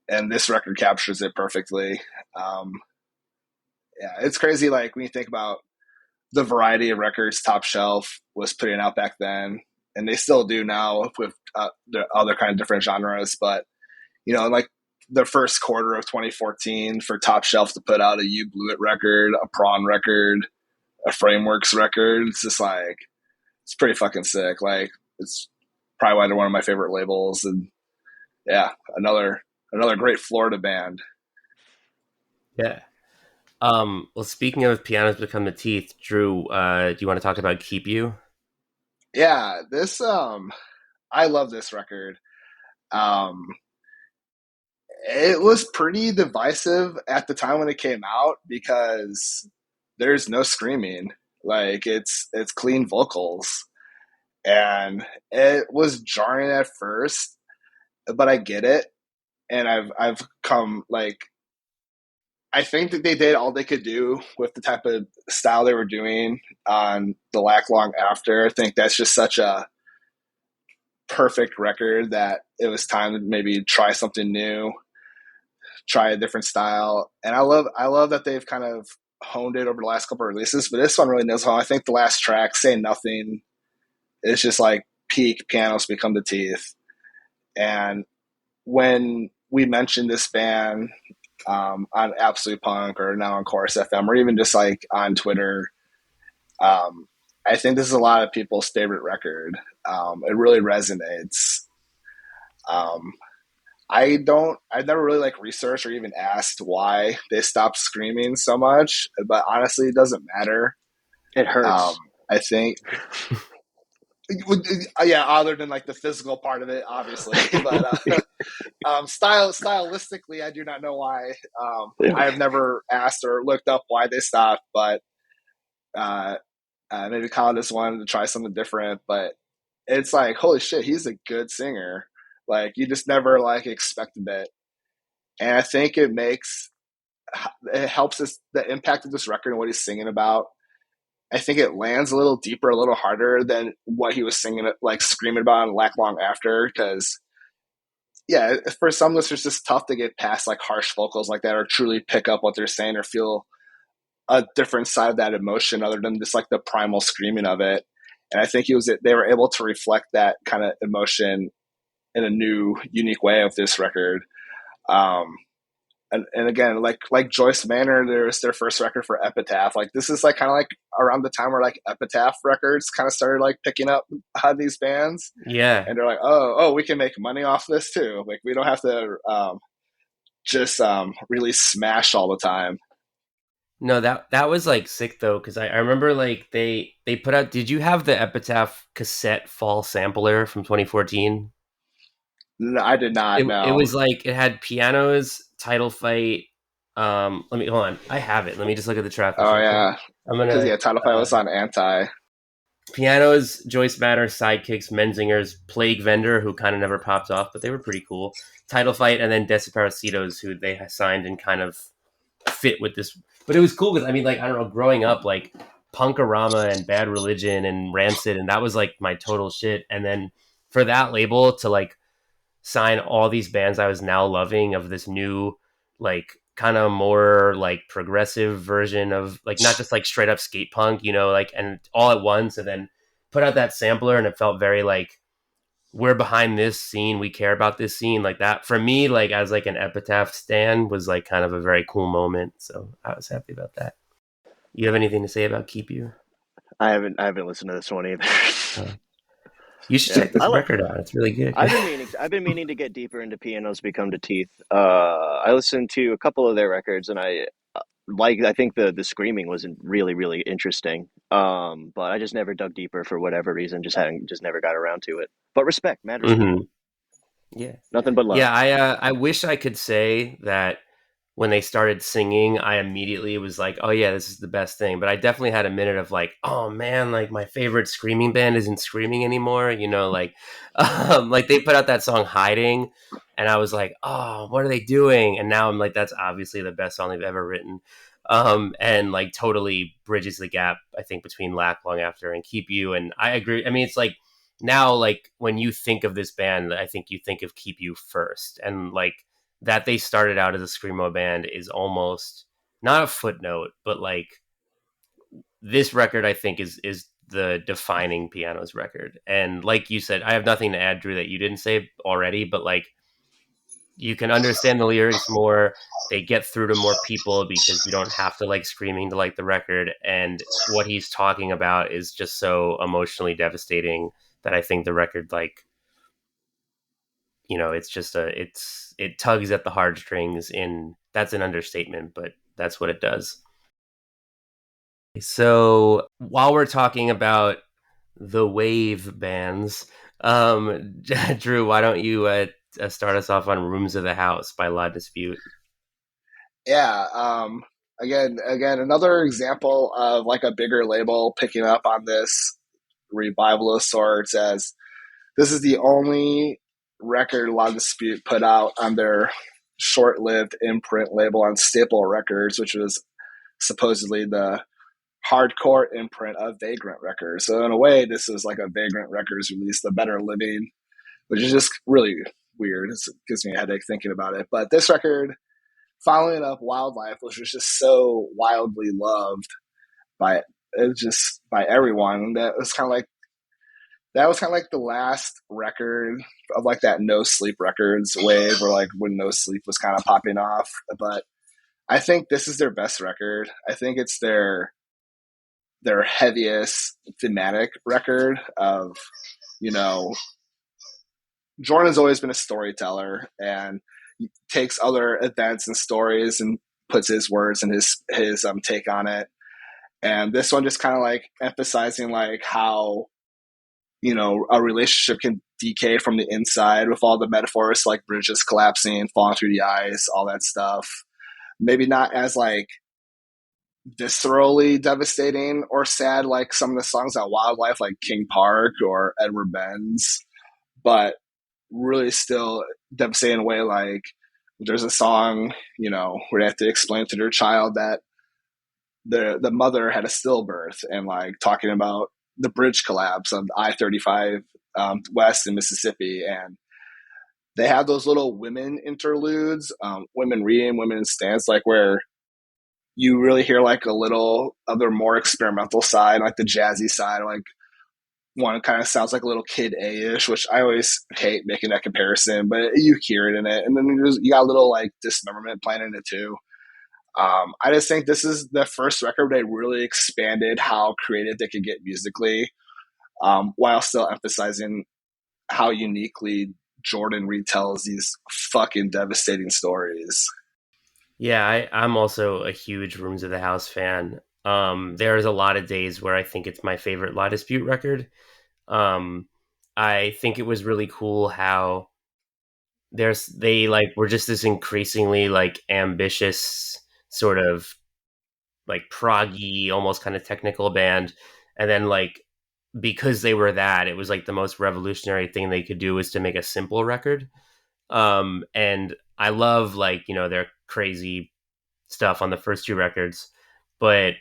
and this record captures it perfectly. Um, yeah, it's crazy. Like when you think about the variety of records Top Shelf was putting out back then, and they still do now with the other kind of different genres. But like the first quarter of 2014 for Top Shelf to put out a You Blew It record, a Prawn record, a Frameworks record, it's just like it's pretty fucking sick. Like it's probably why they're one of my favorite labels, and yeah, another great Florida band. Yeah. Well, speaking of pianos become the teeth, Drew, do you want to talk about "Keep You"? Yeah, this I love this record. Um, it was pretty divisive at the time when it came out because there's no screaming. Like it's clean vocals, and it was jarring at first, but I get it, and I've come like I think that they did all they could do with the type of style they were doing on the Lack Long After. I think that's just such a perfect record that it was time to maybe try something new, try a different style. And I love that they've kind of honed it over the last couple of releases, but this one really knows how. I think the last track, Say Nothing, is just like peak pianos become the teeth. And when we mentioned this band on Absolute Punk or now on Chorus FM or even just like on Twitter, I think this is a lot of people's favorite record. It really resonates. Um, I've never really like researched or even asked why they stopped screaming so much, but honestly, it doesn't matter. It Um, hurts. I think, yeah, other than like the physical part of it, obviously, but stylistically, I do not know why. I have never asked or looked up why they stopped, but uh, maybe Colin just wanted to try something different. But it's like, holy shit, he's a good singer. Like you just never like expected it, and I think it helps us the impact of this record and what he's singing about. I think it lands a little deeper, a little harder than what he was singing, like screaming about on Lack Long After, because yeah, for some listeners, it's tough to get past like harsh vocals like that or truly pick up what they're saying or feel a different side of that emotion other than just like the primal screaming of it. And I think they were able to reflect that kind of emotion in a new, unique way of this record. Um, and again, like Joyce Manor, there was their first record for Epitaph. Like this is like kind of like around the time where like Epitaph records kind of started like picking up on these bands, Yeah. and they're like, oh, we can make money off this too. Like we don't have to just really smash all the time. No, that was like sick though, because I remember like they put out. Did you have the Epitaph cassette fall sampler from 2014? No, I did not It know. was like it had pianos, title fight. Let me hold on. I have it. Let me just look at the track list Oh real quick. yeah, I'm because gonna yeah, Title Fight was on Anti. pianos, Joyce Manor, sidekicks, Menzingers, Plague Vendor, who kind of never popped off, but they were pretty cool. Title fight, and then Desiparecidos, who they signed and kind of fit with this. But it was cool because I mean, like I don't know, growing up, like Punkorama and Bad Religion and Rancid, and that was like my total shit. And then for that label to like sign all these bands I was now loving of this new, like kind of more like progressive version of like not just like straight up skate punk, like and all at once, and then put out that sampler, and it felt very like we're behind this scene, we care about this scene, like that for me, like as like an Epitaph stan was like kind of a very cool moment, so I was happy about that. You have anything to say about Keep You? I haven't listened to this one either. uh, you should Yeah, check this record out, it's really good. I've been meaning to get deeper into Pianos Become the Teeth. I listened to a couple of their records, and I think the screaming was really really interesting. But I just never dug deeper for whatever reason. Just never got around to it. But respect, mad respect. Hmm. Yeah. Nothing but love. Yeah, I wish I could say that when they started singing, I immediately was like, "Oh yeah, this is the best thing." But I definitely had a minute of like, "Oh man, like my favorite screaming band isn't screaming anymore." Like, like they put out that song "Hiding," and I was like, "Oh, what are they doing?" And now I'm like, "That's obviously the best song they've ever written," and like totally bridges the gap I think between Lack Long After and Keep You. And I agree. I mean, it's like now, like when you think of this band, I think you think of Keep You first, and like that they started out as a screamo band is almost not a footnote, but like this record I think is the defining pianos record. And like you said, I have nothing to add, Drew, that you didn't say already, but like you can understand the lyrics more. They get through to more people because you don't have to like screaming to like the record. And what he's talking about is just so emotionally devastating that I think the record like it's just it tugs at the heartstrings. In That's an understatement, but that's what it does. So while we're talking about the wave bands, Drew, why don't you start us off on "Rooms of the House" by La Dispute? Yeah. Again, another example of like a bigger label picking up on this revival of sorts, as this is the only record La Dispute put out on their short-lived imprint label on Staple Records, which was supposedly the hardcore imprint of Vagrant Records. So in a way, this is like a Vagrant Records release, The Better Living, which is just really weird. It gives me a headache thinking about it. But this record, following up Wildlife, which was just so wildly loved by just by everyone, that was kind of like the last record of like that No Sleep Records wave, or like when No Sleep was kind of popping off. But I think this is their best record. I think it's their heaviest thematic record of, you know, Jordan's always been a storyteller and takes other events and stories and puts his words and his take on it. And this one just kind of like emphasizing like how, you know, a relationship can decay from the inside with all the metaphors like bridges collapsing, falling through the ice, all that stuff. Maybe not as like viscerally devastating or sad like some of the songs on Wildlife, like King Park or Edward Benz, but really still devastating in a way. Like there's a song, you know, where they have to explain to their child that the mother had a stillbirth, and like talking about the bridge collapse of I-35 west in Mississippi. And they have those little women interludes, women reading, women in stance, like where you really hear like a little of their more experimental side, like the jazzy side. Like one kind of sounds like a little Kid A-ish, which I always hate making that comparison, but you hear it in it. And then you got a little like dismemberment playing in it too. I just think this is the first record they really expanded how creative they could get musically, while still emphasizing how uniquely Jordan retells these fucking devastating stories. Yeah, I'm also a huge Rooms of the House fan. There's a lot of days where I think it's my favorite La Dispute record. Um, I think it was really cool how they like were just this increasingly like ambitious sort of like proggy, almost kind of technical band, and then like because they were that, it was like the most revolutionary thing they could do was to make a simple record. And I love like their crazy stuff on the first two records, but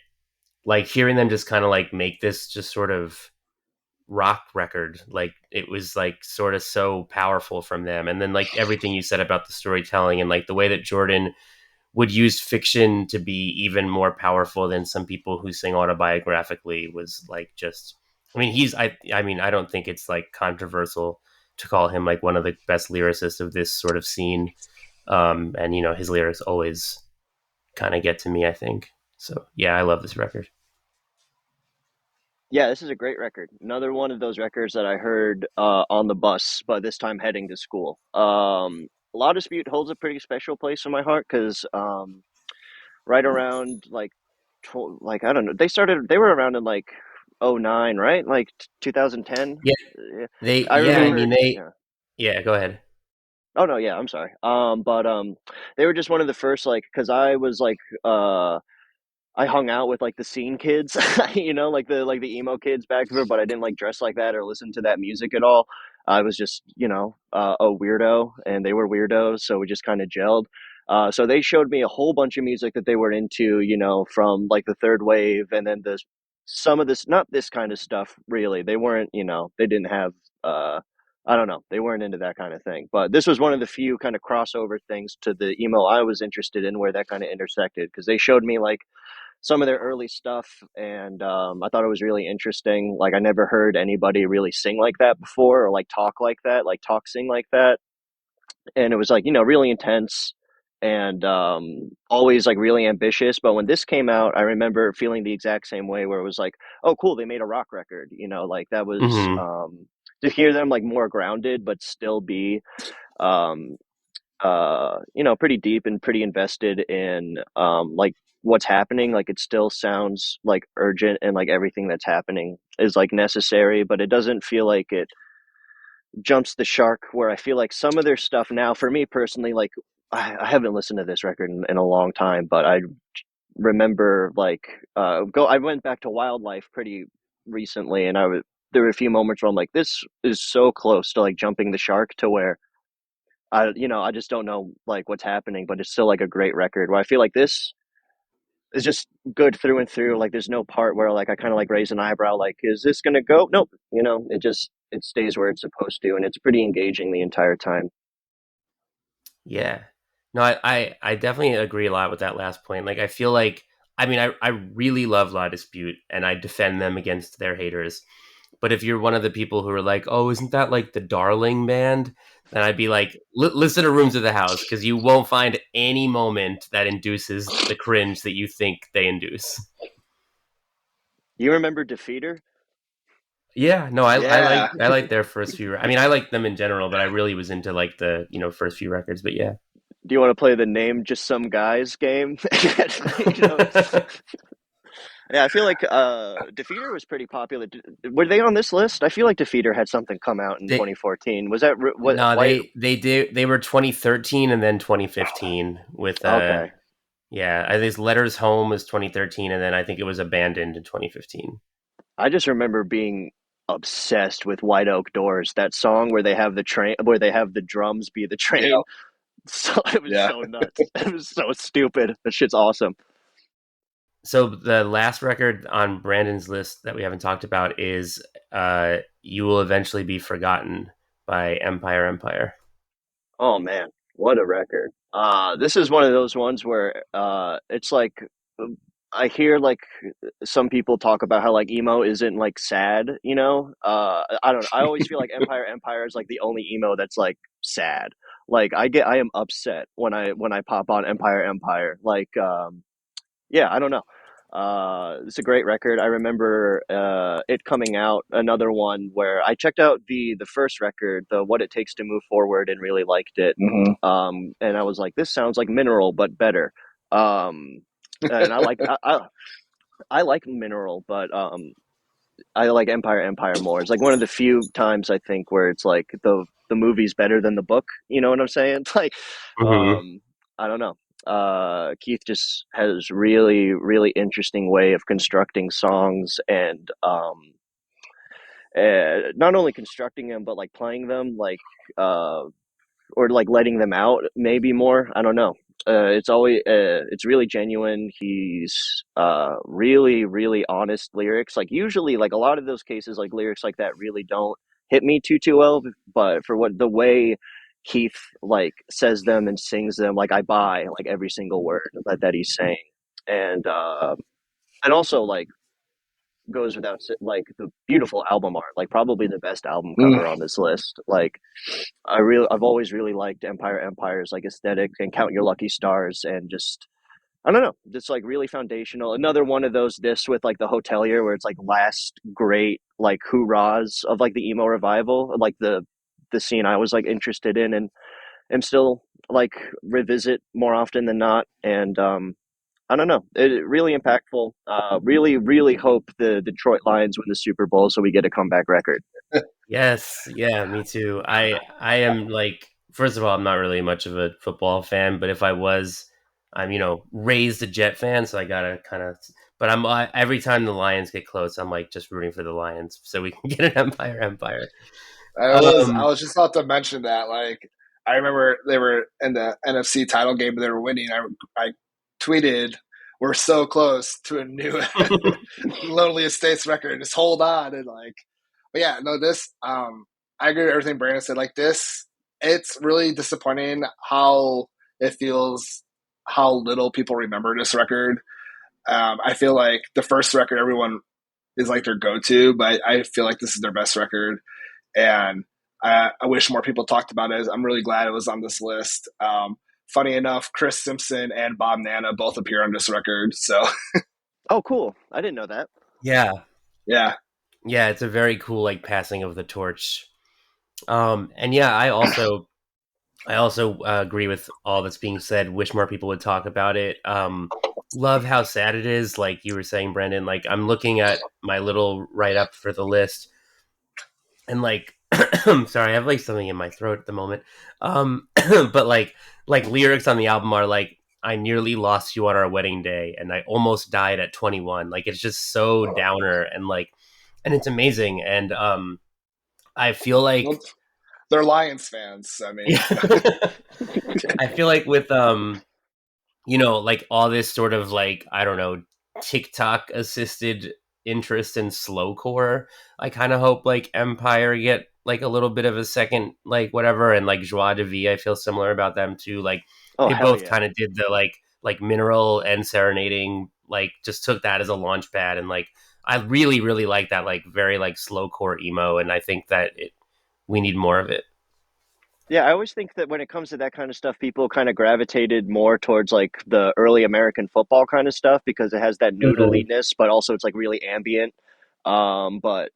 like hearing them just kind of like make this just sort of rock record, like it was like sort of so powerful from them. And then like everything you said about the storytelling and like the way that Jordan would use fiction to be even more powerful than some people who sing autobiographically was like just, I mean, I mean, I don't think it's like controversial to call him like one of the best lyricists of this sort of scene. And his lyrics always kind of get to me, I think. So yeah, I love this record. Yeah, this is a great record. Another one of those records that I heard on the bus, but this time heading to school. Law Dispute holds a pretty special place in my heart because right around like I don't know, they were around in like '09, right? Like 2010. Yeah, I I mean, remember, yeah. yeah, go ahead. Oh no, yeah, I'm sorry. But they were just one of the first like because I was like I hung out with like the scene kids, like the emo kids back there, but I didn't like dress like that or listen to that music at all. I was just, a weirdo, and they were weirdos, so we just kind of gelled. So they showed me a whole bunch of music that they were into, from like the third wave, and then some of this, not this kind of stuff, really. They weren't, they didn't have, I don't know, they weren't into that kind of thing. But this was one of the few kind of crossover things to the emo I was interested in, where that kind of intersected, because they showed me like some of their early stuff, and I thought it was really interesting. Like I never heard anybody really sing like that before, or like talk like that, like talk sing like that, and it was like really intense and always like really ambitious. But when this came out, I remember feeling the exact same way, where it was like, oh, cool, they made a rock record. Like that was Hmm. to hear them like more grounded, but still be um, pretty deep and pretty invested in like what's happening. Like it still sounds like urgent and like everything that's happening is like necessary, but it doesn't feel like it jumps the shark. Where I feel like some of their stuff now, for me personally, like I haven't listened to this record in a long time, but I remember like I went back to Wildlife pretty recently, and there were a few moments where I'm like, this is so close to like jumping the shark to where I just don't know like what's happening, but it's still like a great record. Where I feel like this is just good through and through. Like there's no part where like I kind of like raise an eyebrow, like is this gonna go? Nope. It stays where it's supposed to, and it's pretty engaging the entire time. Yeah. No, I definitely agree a lot with that last point. Like, I feel like, I mean, I really love La Dispute and I defend them against their haters. But if you're one of the people who are like, oh, isn't that like the Darling band? Then I'd be like, listen to Rooms of the House, because you won't find any moment that induces the cringe that you think they induce. You remember Defeater? Yeah, no, Yeah. I like their first few. I mean, I like them in general, but I really was into like the first few records. But yeah. Do you want to play the name just some guys game? you know, yeah, I feel like Defeater was pretty popular. Were they on this list? I feel like Defeater had something come out in They 2014. Was that what? No, Why? they did. They were 2013 and then 2015 with Okay, yeah. I think Letters Home was 2013 and then I think it was Abandoned in 2015. I just remember being obsessed with White Oak Doors. That song where they have the train, where they have the drums be the Yeah. train. So it was Yeah. so nuts. It was so stupid. That shit's awesome. So the last record on Brandon's list that we haven't talked about is "You Will Eventually Be Forgotten" by Empire Empire. Oh man, what a record. This is one of those ones where it's like I hear like some people talk about how like emo isn't like sad, you know? I don't know. I always feel like Empire Empire is like the only emo that's like sad. Like I am upset when I pop on Empire Empire. Like yeah, I don't know. It's a great record. I remember it coming out. Another one where I checked out the first record, the What It Takes to Move Forward, and really liked it. Hmm. And I was like, this sounds like Mineral but better. Um, and I like Mineral, but I like Empire Empire more. It's like one of the few times I think where it's like the movie's better than the book. You know what I'm saying? Like, Mm-hmm. I don't know. Keith just has really interesting way of constructing songs and not only constructing them but like playing them like uh, or like letting them out maybe more. I don't know. It's really genuine. He's really honest lyrics. Like usually like a lot of those cases like lyrics like that really don't hit me too well, but for what the way Keith like says them and sings them, like I buy like every single word that he's saying. And also like goes without like the beautiful album art, like probably the best album Mm. cover on this list. Like I've always really liked Empire Empire's like aesthetic and Count Your Lucky Stars, and just I don't know, just like really foundational. Another one of those this with like the Hotelier where it's like last great like hoorahs of like the emo revival, like the scene I was like interested in and am still like revisit more often than not. And I don't know, it really impactful. Really hope the Detroit Lions win the Super Bowl so we get a comeback record. Yes, yeah, me too. I am like, first of all, I'm not really much of a football fan, but if I was, I'm raised a Jet fan, so I gotta kind of. But every time the Lions get close, I'm like just rooting for the Lions so we can get an Empire Empire. I Um, was just about to mention that. Like, I remember they were in the NFC title game, but they were winning. I tweeted, "We're so close to a new Loneliest States record. Just hold on." And like, but yeah, no, this. I agree with everything Brandon said. Like this, it's really disappointing how it feels, how little people remember this record. I feel like the first record everyone is like their go-to, but I feel like this is their best record, and I wish more people talked about it. I'm really glad it was on this list. Funny enough, Chris Simpson and Bob Nana both appear on this record, so Oh, cool! I didn't know that. yeah, yeah. yeah, it's a very cool like passing of the torch. And yeah, I also I also agree with all that's being said. Wish more people would talk about it. Love how sad it is. Like you were saying, Brendan. Like I'm looking at my little write up for the list, and like, I'm sorry, I have like something in my throat at the moment. But like lyrics on the album are like, "I nearly lost you on our wedding day, and I almost died at 21." Like it's just so downer, and like, and it's amazing. And I feel Well, like, they're Lions fans. I yeah, mean, I feel like with like all this sort of like, I don't know, TikTok assisted interest in slowcore. I kind of hope like Empire get like a little bit of a second, like whatever, and like Joie de Vie. I feel similar about them too. Like Oh they hell both yeah. kind of did the like Mineral and Serenading, like just took that as a launch pad, and like I really really like that like very like slowcore emo, and I think that we need more of it. Yeah, I always think that when it comes to that kind of stuff, people kind of gravitated more towards like the early American football kind of stuff because it has that Mhm. noodliness, but also it's like really ambient. But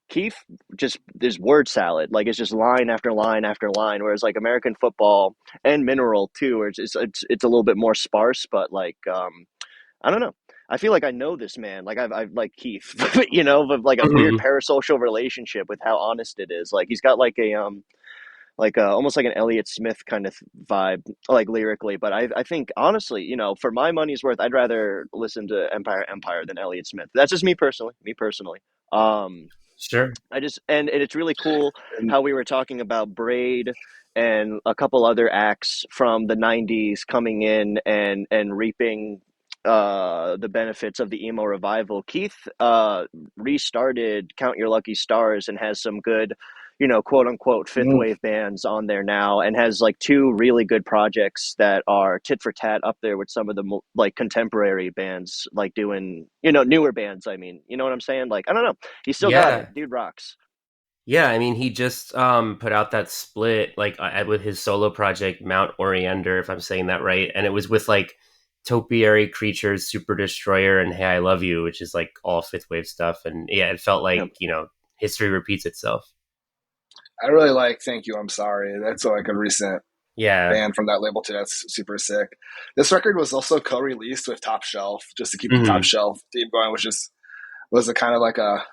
Keith just is word salad, like it's just line after line after line. Whereas like American football and Mineral too, where it's a little bit more sparse, but like I don't know. I feel like I know this man, like I've like Keith, but like a weird Mhm. parasocial relationship with how honest it is. Like he's got like almost like an Elliott Smith kind of vibe, like lyrically. But I think honestly, for my money's worth, I'd rather listen to Empire than Elliott Smith. That's just me personally. Me personally. Um, Sure. I just and it's really cool and how we were talking about Braid and a couple other acts from the '90s coming in and reaping the benefits of the emo revival. Keith restarted Count Your Lucky Stars and has some good, quote unquote fifth mm, wave bands on there now, and has like two really good projects that are tit for tat up there with some of the like contemporary bands, like doing newer bands. I mean, you know what I'm saying? Like I don't know, he still got it. Yeah. Dude rocks. Yeah, I mean, he just put out that split like with his solo project Mount Oriender, if I'm saying that right, and it was with like Topiary Creatures, Super Destroyer, and Hey I Love You, which is like all fifth wave stuff, and yeah, it felt like Yeah. history repeats itself. I really like Thank You, I'm Sorry. That's like a recent Yeah. band from that label too. That's super sick. This record was also co-released with Top Shelf just to keep the Top Hmm. Shelf theme going, which is was a kind of like a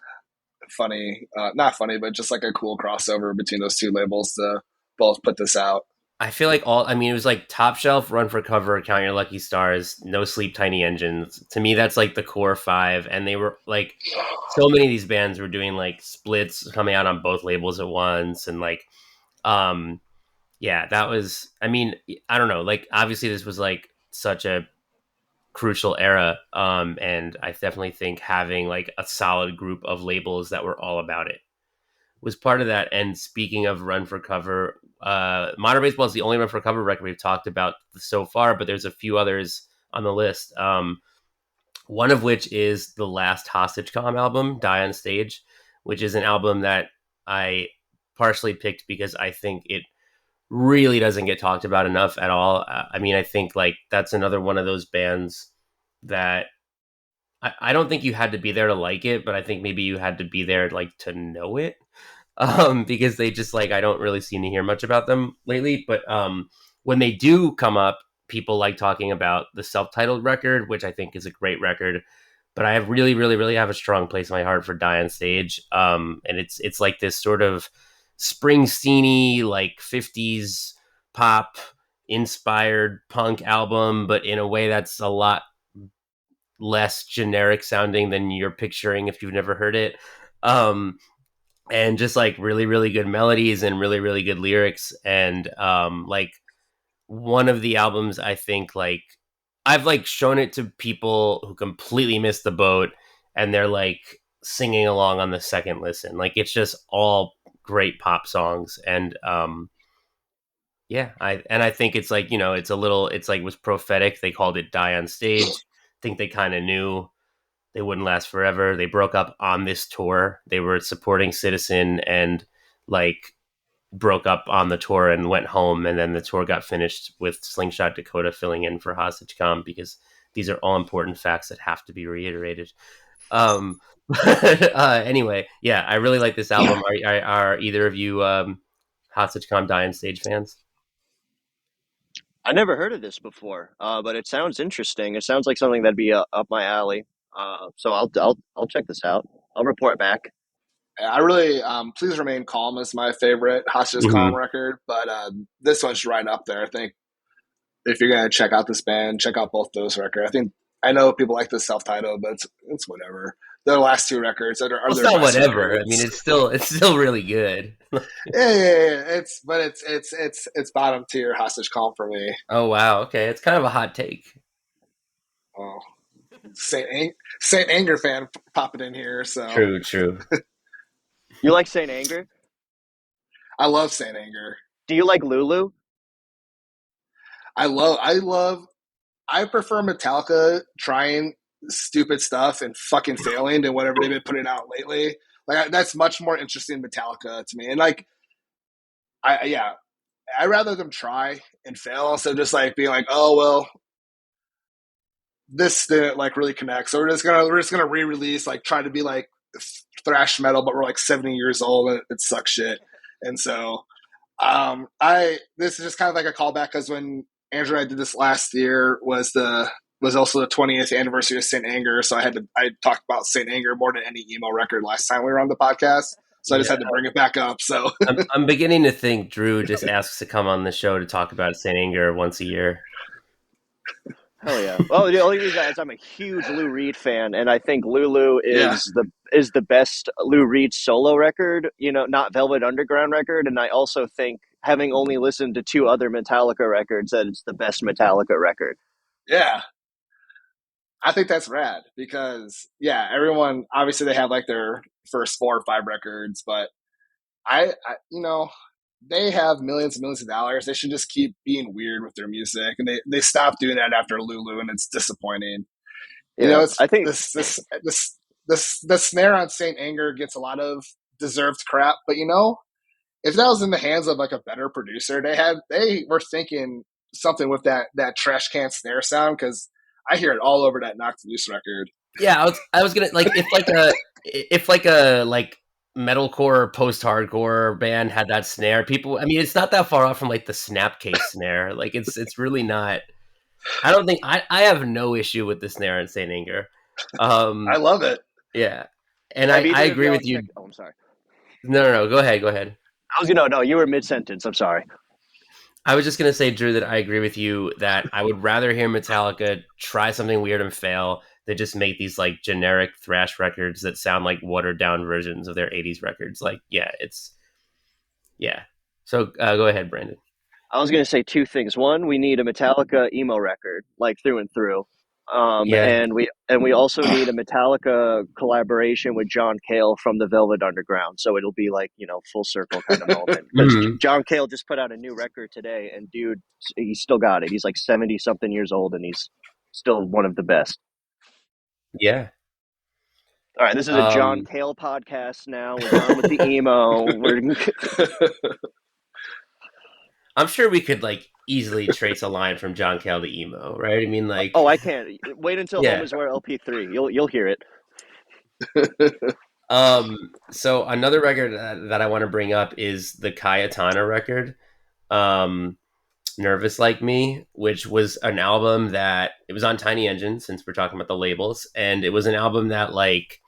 funny, not funny, but just like a cool crossover between those two labels to both put this out. I feel like I mean, it was like Top Shelf, Run for Cover, Count Your Lucky Stars, No Sleep, Tiny Engines. To me, that's like the core five, and they were like, so many of these bands were doing like splits coming out on both labels at once, and like, um, yeah, that was, I mean, I don't know, like obviously this was like such a crucial era, and I definitely think having like a solid group of labels that were all about it was part of that. And speaking of Run for Cover, Modern Baseball is the only Run for Cover record we've talked about so far, but there's a few others on the list. One of which is the last Hostage Calm album, Die on Stage, which is an album that I partially picked because I think it really doesn't get talked about enough at all. I mean, I think like that's another one of those bands that I don't think you had to be there to like it, but I think maybe you had to be there like to know it. Because they just like, I don't really seem to hear much about them lately. But when they do come up, people like talking about the self-titled record, which I think is a great record. But I have really, really, really have a strong place in my heart for Die on Stage. And it's like this sort of Springsteen-y, like 50s pop inspired punk album, but in a way that's a lot less generic sounding than you're picturing if you've never heard it. Um, and just like really, really good melodies and really, really good lyrics. And like one of the albums, I think like I've like shown it to people who completely missed the boat and they're like singing along on the second listen. Like it's just all great pop songs. And yeah, I think it's like, it's a little, it's like was prophetic. They called it Die on Stage. I think they kind of knew they wouldn't last forever. They broke up on this tour. They were supporting Citizen and like broke up on the tour and went home. And then the tour got finished with Slingshot Dakota filling in for Hostage Com because these are all important facts that have to be reiterated. But anyway, yeah, I really like this album. Are either of you Hostage Com Die on Stage fans? I never heard of this before, but it sounds interesting. It sounds like something that'd be up my alley. So I'll check this out. I'll report back. I really, Please Remain Calm is my favorite Hostage Calm Hmm. record, but this one's right up there. I think if you're gonna check out this band, check out both those records. I know people like the self-titled, but it's whatever. The last two records are Well, it's their not best whatever. I mean, records. it's still really good. Yeah. It's bottom tier Hostage Calm for me. Oh wow, okay, it's kind of a hot take. Oh, Saint Anger fan popping in here, so True, true. You like Saint Anger? I love Saint Anger. Do you like Lulu? I love I prefer Metallica trying stupid stuff and fucking failing than whatever they've been putting out lately. That's much more interesting Metallica to me. And yeah, I rather them try and fail instead of just like being like, oh well, this didn't like really connect. So we're just gonna re-release, like try to be like thrash metal, but we're like 70 years old and it sucks shit. And so I this is just kind of like a callback because when Andrew and I did this last year was also the 20th anniversary of Saint Anger, so I talked about Saint Anger more than any emo record last time we were on the podcast, so I just Yeah, had to bring it back up. So I'm beginning to think Drew just asks to come on the show to talk about Saint Anger once a year. Hell yeah! Well, the only reason is I'm a huge Lou Reed fan, and I think Lulu yeah, is the best Lou Reed solo record. You know, not Velvet Underground record. And I also think, having only listened to two other Metallica records, that it's the best Metallica record. yeah, I think that's rad because yeah, everyone obviously they have like their first 4 or 5 records, but I they have millions and millions of dollars. They should just keep being weird with their music, and they stopped doing that after Lulu, and it's disappointing. Yeah, It's I think. the snare on Saint Anger gets a lot of deserved crap, but if that was in the hands of like a better producer, they were thinking something with that trash can snare sound because I hear it all over that Knocked Loose record. Yeah, I was gonna like if like a like metalcore post hardcore band had that snare, people. I mean, it's not that far off from like the Snapcase snare. Like it's really not. I don't think I have no issue with the snare in Saint Anger. I love it. Yeah, and Have I either of agree y'all with you. checked? Oh, I'm sorry. No. Go ahead. Go ahead. I was gonna no. You were mid sentence. I'm sorry. I was just gonna say, Drew, that I agree with you that I would rather hear Metallica try something weird and fail than just make these like generic thrash records that sound like watered down versions of their '80s records. Like, yeah, yeah. So go ahead, Brandon. I was gonna say two things. One, we need a Metallica emo record, like through and through. Yeah. And we also need a Metallica collaboration with John Cale from the Velvet Underground. So it'll be like, full circle kind of moment. Because Mhm. John Cale just put out a new record today, and dude, he's still got it. He's like 70 something years old, and he's still one of the best. Yeah. All right, this is a John Um, Cale podcast now. We're done with the emo. We're I'm sure we could like easily trace a line from John Cale to emo, right? I mean, like, Oh, I can't wait until Home yeah. is Where LP3. You'll hear it. So another record that I want to bring up is the Cayetana record. Um, Nervous Like Me, which was an album that it was on Tiny Engine since we're talking about the labels, and it was an album that like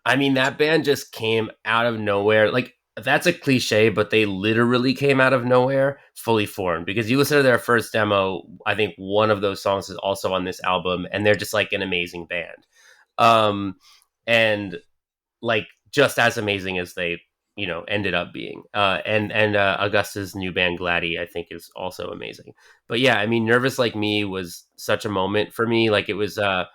I mean that band just came out of nowhere. Like that's a cliche, but they literally came out of nowhere, fully formed. Because you listen to their first demo, I think one of those songs is also on this album, and they're just like an amazing band. Um, and like just as amazing as they ended up being. And Augusta's new band Gladdy I think is also amazing. But yeah, I mean Nervous Like Me was such a moment for me. Like it was I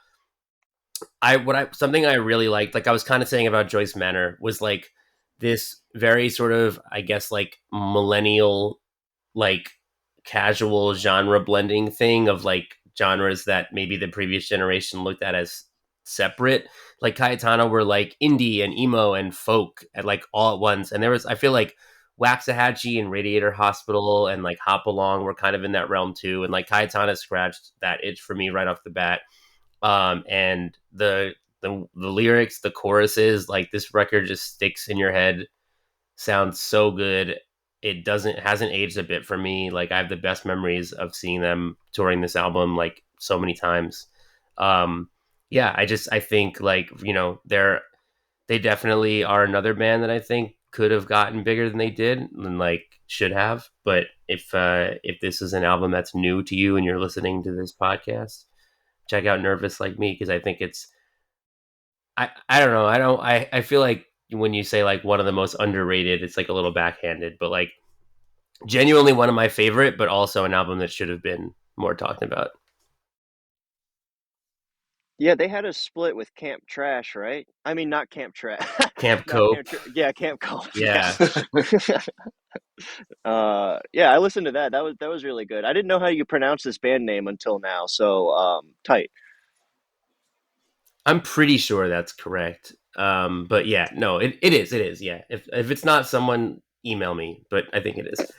something I really liked, like I was kind of saying about Joyce Manor, was like this very sort of, I guess, like millennial, like casual genre blending thing of like genres that maybe the previous generation looked at as separate. Like Cayetano were like indie and emo and folk at like all at once. And there was, I feel like Waxahachie and Radiator Hospital and like Hop Along were kind of in that realm too. And like Cayetana scratched that itch for me right off the bat. And the lyrics, the choruses, like this record just sticks in your head, sounds so good. it hasn't aged a bit for me. Like I have the best memories of seeing them touring this album like so many times. Um, yeah, I think like, they definitely are another band that I think could have gotten bigger than they did and like should have. But if this is an album that's new to you and you're listening to this podcast, check out Nervous Like Me, because I think it's I don't know. I feel like when you say like one of the most underrated, it's like a little backhanded, but like genuinely one of my favorite, but also an album that should have been more talked about. Yeah, they had a split with Camp Trash, right? I mean, not Camp Trash, Camp not Cope. Yeah, Camp Cope. Yeah. Yeah. Yeah, I listened to that. That was really good. I didn't know how you pronounce this band name until now. So, tight. I'm pretty sure that's correct. But yeah, no, it is. Yeah. If it's not, someone email me, but I think it is.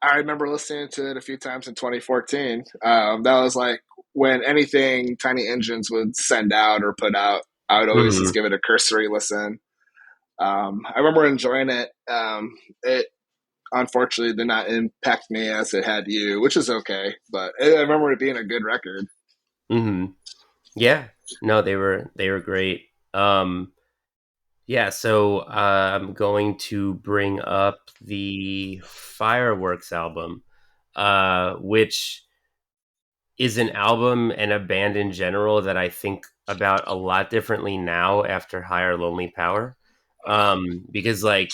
I remember listening to it a few times in 2014. That was like when anything Tiny Engines would send out or put out, I would always Mm-hmm. just give it a cursory listen. I remember enjoying it. It unfortunately did not impact me as it had you, which is okay. But I remember it being a good record. Mm-hmm. Yeah. No, they were great. Yeah, so I'm going to bring up the Fireworks album, which is an album and a band in general that I think about a lot differently now after Higher Lonely Power. Because like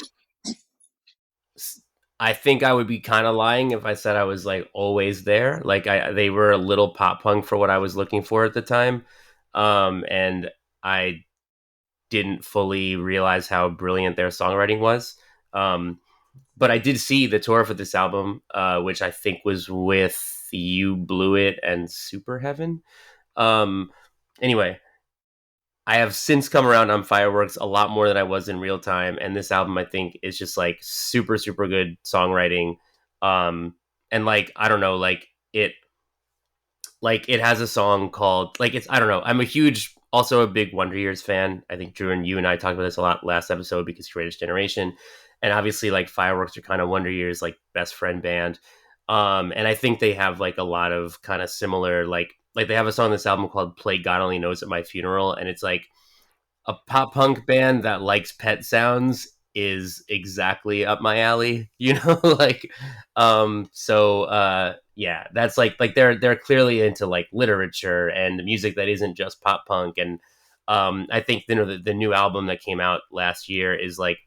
I think I would be kind of lying if I said I was like always there. Like they were a little pop punk for what I was looking for at the time. And I didn't fully realize how brilliant their songwriting was. Um, but I did see the tour for this album, which I think was with You Blew It and Super Heaven. Um, anyway, I have since come around on Fireworks a lot more than I was in real time, and this album I think is just like super super good songwriting. And like I don't know, it has a song called like it's I don't know. I'm a huge also a big Wonder Years fan. I think Drew and you and I talked about this a lot last episode because Greatest Generation, and obviously like Fireworks are kind of Wonder Years like best friend band. And I think they have like a lot of kind of similar like they have a song on this album called "Play God Only Knows at My Funeral," and it's like a pop punk band that likes pet sounds is exactly up my alley, like yeah, that's like they're clearly into like literature and music that isn't just pop punk. And I think the new album that came out last year is like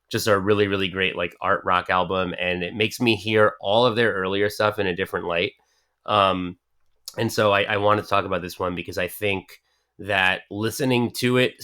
just a really really great like art rock album, and it makes me hear all of their earlier stuff in a different light. And so I want to talk about this one because I think that listening to it,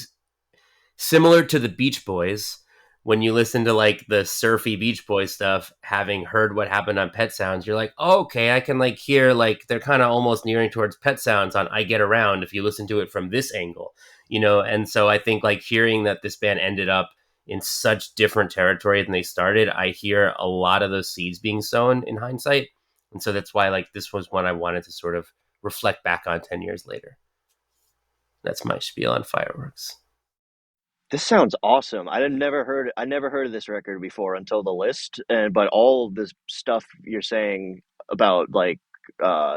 similar to the Beach Boys, when you listen to like the surfy Beach Boys stuff, having heard what happened on Pet Sounds, you're like, oh, okay, I can like hear like they're kind of almost nearing towards Pet Sounds on I Get Around if you listen to it from this angle, And so I think like hearing that this band ended up in such different territory than they started, I hear a lot of those seeds being sown in hindsight. And so that's why like this was one I wanted to sort of reflect back on 10 years later. That's my spiel on Fireworks. This sounds awesome. I never heard of this record before until the list, and but all of this stuff you're saying about like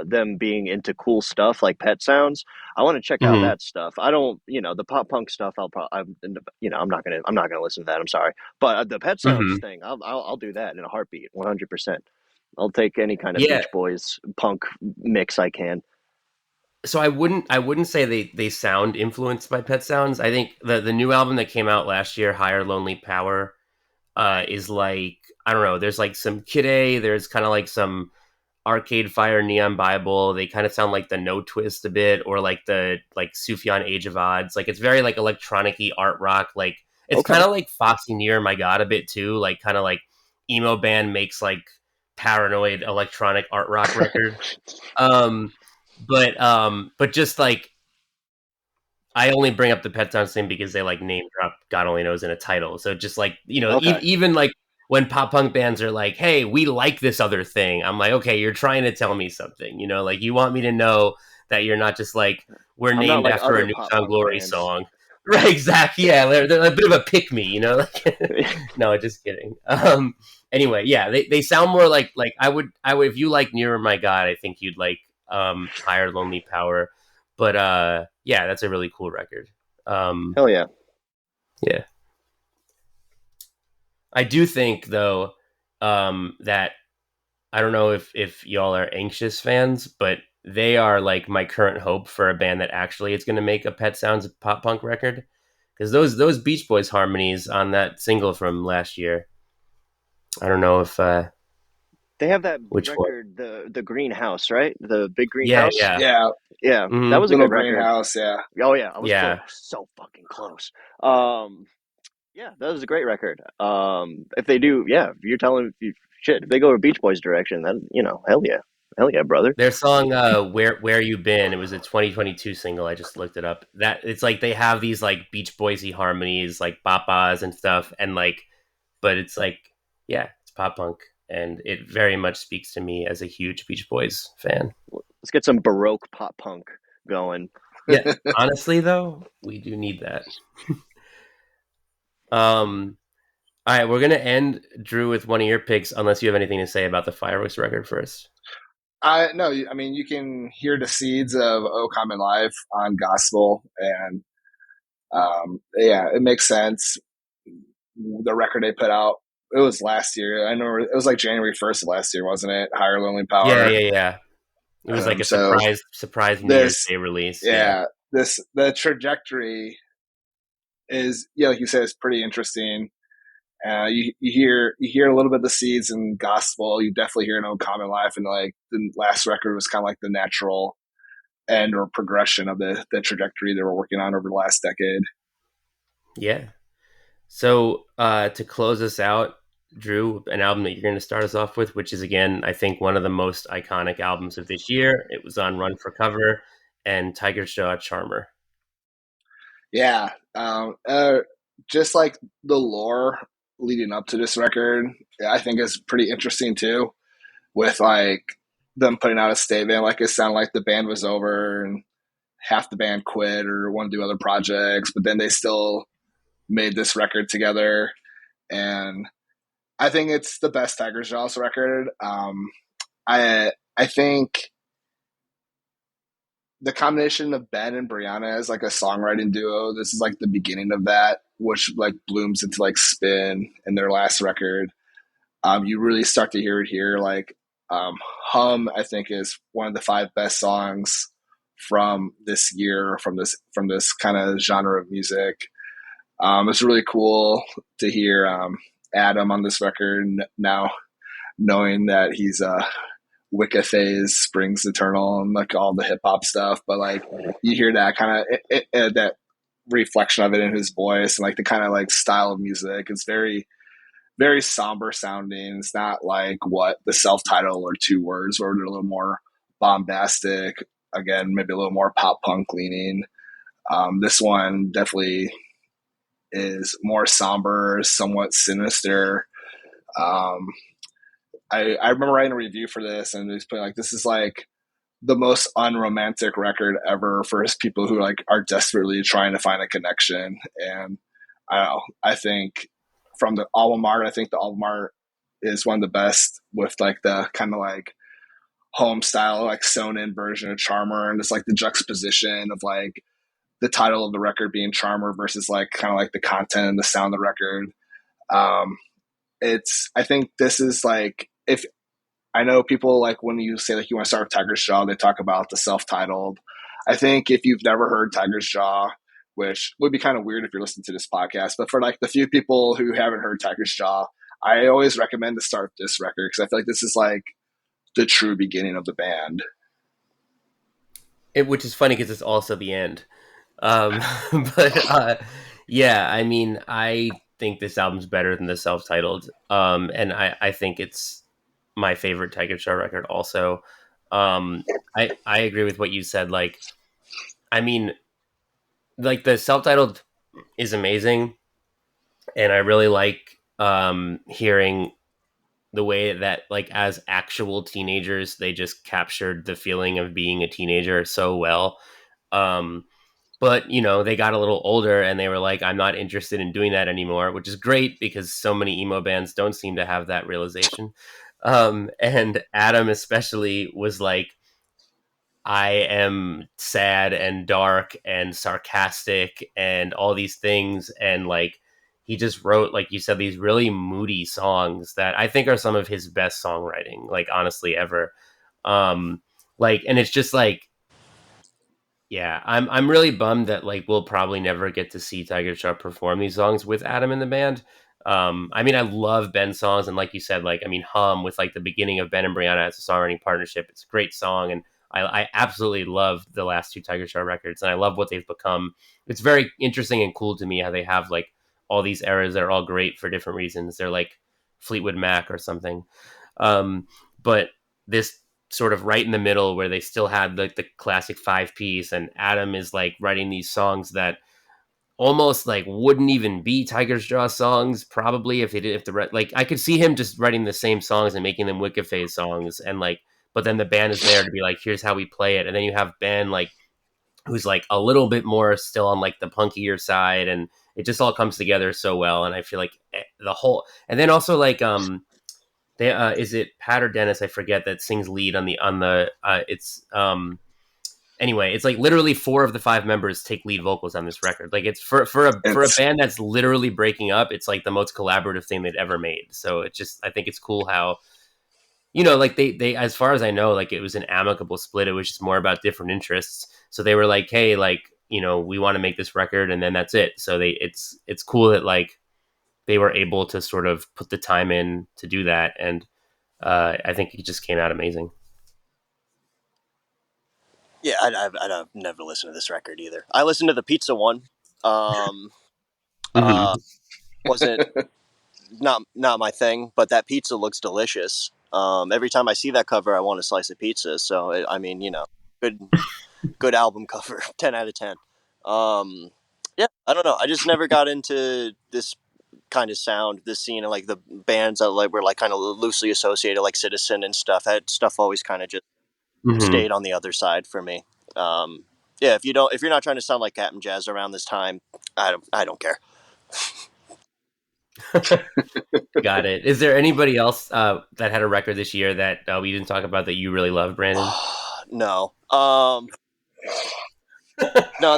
them being into cool stuff like Pet Sounds, I want to check out Mm-hmm. that stuff. I don't, the pop punk stuff. I'm not gonna listen to that. I'm sorry, but the Pet Sounds Mm-hmm. thing, I'll do that in a heartbeat, 100%. I'll take any kind of Yeah. Beach Boys punk mix I can. So I wouldn't say they sound influenced by Pet Sounds. I think the new album that came out last year, Higher Lonely Power, is like I don't know. There's like some Kid A. There's kind of like some Arcade Fire, Neon Bible. They kind of sound like the No Twist a bit, or like the like Sufjan Age of Odds. Like it's very like electronic-y art rock. Like it's kind Okay. of like Foxy Near My God a bit too. Like kind of like emo band makes like paranoid electronic art rock record. Um, but just like I only bring up the Pet Sounds thing because they like name drop God Only Knows in a title. So just like Okay. even like when pop punk bands are like, "Hey, we like this other thing," I'm like, "Okay, you're trying to tell me something." Like you want me to know that you're not just like we're I'm not named like after a other New pop Found punk Glory bands. song. Right, exactly. Yeah, they're a bit of a pick me, you know. No, just kidding. Anyway, yeah, they sound more like I would if you like Nearer My God, I think you'd like Higher Lonely Power. But yeah, that's a really cool record. Hell yeah. Yeah, I do think though that I don't know if y'all are Anxious fans, but they are like my current hope for a band that actually is going to make a Pet Sounds pop punk record. Because those Beach Boys harmonies on that single from last year, I don't know if They have that which one. record, the Greenhouse, right? The big Yeah, Greenhouse. yeah, Yeah, Yeah, that hmm was a Little good record. Greenhouse. Yeah, Oh yeah, I was close, yeah. so fucking close. Um, yeah, that was a great record. If they do, yeah, if you're telling shit, if they go a Beach Boys direction, then hell yeah, brother. Their song Where You Been, it was a 2022 single. I just looked it up. That it's like they have these like Beach Boysy harmonies, like bapas and stuff, and like, but it's like, yeah, it's pop punk, and it very much speaks to me as a huge Beach Boys fan. Let's get some Baroque pop punk going. Yeah, honestly though, we do need that. um all right, we're gonna end, Drew, with one of your picks, unless you have anything to say about the Fireworks record first. I no. I mean, you can hear the seeds of "O Common Life" on Gospel, and yeah, it makes sense. The record they put out, it was last year. I know it was like January 1st of last year, wasn't it? Higher Lonely Yeah, Power. yeah, yeah. It was like a So surprise New Year's this, Day release. Yeah. yeah, the trajectory is, yeah, like you said, it's pretty interesting. You hear a little bit of the seeds in Gospel. You definitely hear No Common Life, and like the last record was kind of like the natural end or progression of the trajectory they were working on over the last decade. Yeah. So to close us out, Drew, an album that you're going to start us off with, which is again, I think one of the most iconic albums of this year. It was on Run for Cover and Tiger's Jaw Charmer. Yeah, just like the lore leading up to this record, I think is pretty interesting too. With like them putting out a statement, like it sounded like the band was over and half the band quit or want to do other projects, but then they still made this record together. And I think it's the best Tiger's Jaws record. I think the combination of Ben and Brianna as like a songwriting duo, this is like the beginning of that, which like blooms into like Spin in their last record. You really start to hear it here. Like Hum, I think, is one of the five best songs from this year, from this kind of genre of music. It's really cool to hear Adam on this record now, knowing that he's Wicca Phase, Springs Eternal, and like all the hip hop stuff. But like you hear that kind of that reflection of it in his voice, and like the kind of like style of music. It's very very somber sounding. It's not like what the self title or Two Words, where they're a little more bombastic. Again, maybe a little more pop punk leaning. This one definitely is more somber, somewhat sinister. Um, I remember writing a review for this, and he's putting like, this is like the most unromantic record ever for people who like are desperately trying to find a connection. And I don't know, I think from the album art, I think the album art is one of the best, with like the kind of like home style, like sewn in version of Charmer, and it's like the juxtaposition of like the title of the record being Charmer versus like kind of like the content and the sound of the record. Um, I think this is like, if I know people like when you say like you want to start with Tiger's Jaw, they talk about the self-titled. I think if you've never heard Tiger's Jaw, which would be kind of weird if you're listening to this podcast, but for like the few people who haven't heard Tiger's Jaw, I always recommend to start this record because I feel like this is like the true beginning of the band. Which is funny because it's also the end. Um, but yeah, I mean, I think this album's better than the self-titled, and I think it's my favorite Tiger Jaw record. Also, I agree with what you said. Like, I mean, like the self-titled is amazing, and I really like hearing the way that like as actual teenagers they just captured the feeling of being a teenager so well. Um, But they got a little older and they were like, I'm not interested in doing that anymore, which is great because so many emo bands don't seem to have that realization. And Adam especially was like, I am sad and dark and sarcastic and all these things. And like, he just wrote, like you said, these really moody songs that I think are some of his best songwriting, like, honestly, ever. Um, and it's just like, yeah, I'm really bummed that like we'll probably never get to see Tiger Sharp perform these songs with Adam in the band. I mean, I love Ben's songs, and like you said, like, I mean, Hum with like the beginning of Ben and Brianna as a songwriting partnership. It's a great song, and I absolutely love the last two Tiger Sharp records, and I love what they've become. It's very interesting and cool to me how they have like all these eras that are all great for different reasons. They're like Fleetwood Mac or something. But this sort of right in the middle where they still had the classic 5 piece, and Adam is like writing these songs that almost like wouldn't even be Tiger's Jaw songs probably if they did, if the like, I could see him just writing the same songs and making them Wicked Phase songs, and like, but then the band is there to be like, here's how we play it, and then you have Ben like who's like a little bit more still on like the punkier side, and it just all comes together so well. And I feel like the whole, and then also like they is it Pat or Dennis, I forget, that sings lead on the it's anyway, it's like literally 4 of the 5 members take lead vocals on this record. Like, it's for a It's band that's literally breaking up, it's like the most collaborative thing they'd ever made. So it just, I think it's cool how, like they as far as I know, like, it was an amicable split. It was just more about different interests. So they were like, hey, like, we want to make this record, and then that's it. So it's cool that like they were able to sort of put the time in to do that. And I think it just came out amazing. Yeah, I'd never listened to this record either. I listened to the Pizza one. Um, uh, Mm-hmm. wasn't not my thing, but that pizza looks delicious. Every time I see that cover, I want a slice of pizza. So I mean, good good album cover, 10 out of 10. Um, yeah, I don't know. I just never got into this kind of sound, this scene, and like the bands that like were like kind of loosely associated, like Citizen and stuff. That stuff always kind of just Mm-hmm. stayed on the other side for me. Um, yeah, if you're not trying to sound like Captain Jazz around this time, I don't care. Got it. Is there anybody else that had a record this year that we didn't talk about that you really love, Brandon? No. No,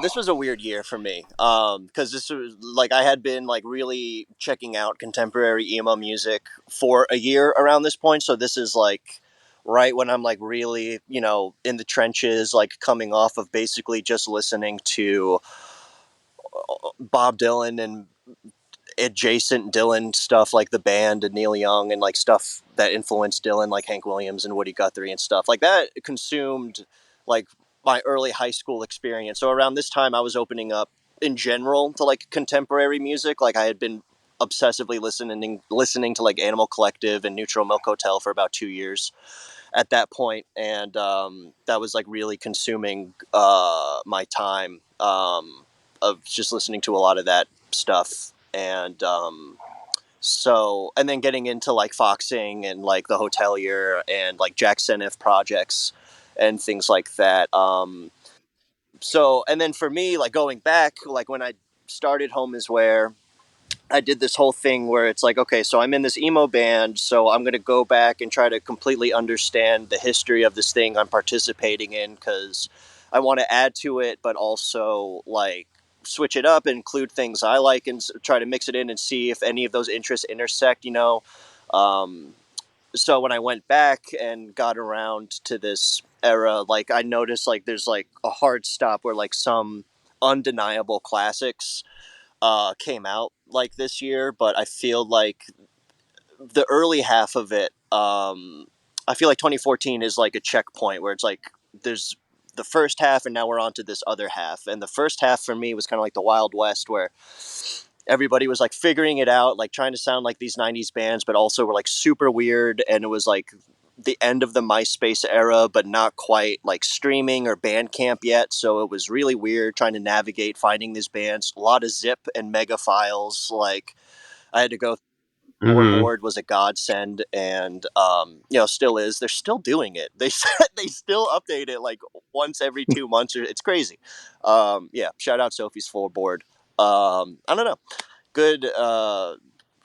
this was a weird year for me. Because this was like I had been like really checking out contemporary emo music for a year around this point. So this is like right when I'm like really, in the trenches, like coming off of basically just listening to Bob Dylan and adjacent Dylan stuff, like the band and Neil Young, and like stuff that influenced Dylan, like Hank Williams and Woody Guthrie and stuff like that, consumed like my early high school experience. So around this time, I was opening up in general to like contemporary music. Like I had been obsessively listening to like Animal Collective and Neutral Milk Hotel for about 2 years at that point, and that was like really consuming my time of just listening to a lot of that stuff. And and then getting into like Foxing and like the Hotelier and like Jack Senif projects and things like that. And then for me, like going back, like when I started Home Is Where, I did this whole thing where it's like, okay, so I'm in this emo band, so I'm going to go back and try to completely understand the history of this thing I'm participating in, because I want to add to it, but also like switch it up, include things I like, and try to mix it in and see if any of those interests intersect. Um, so when I went back and got around to this era, like I noticed like there's like a hard stop where like some undeniable classics came out like this year, but I feel like the early half of it, I feel like 2014 is like a checkpoint where it's like there's the first half and now we're on to this other half. And the first half for me was kind of like the Wild West where everybody was like figuring it out, like trying to sound like these 90s bands, but also were like super weird. And it was like the end of the MySpace era, but not quite like streaming or Bandcamp yet. So it was really weird trying to navigate finding these bands. A lot of zip and mega files. Like I had to go. Mm-hmm. Board was a godsend, and still is. They're still doing it. They they still update it like once every 2 months. It's crazy. Yeah, shout out Sophie's Full Board. I don't know. Good. A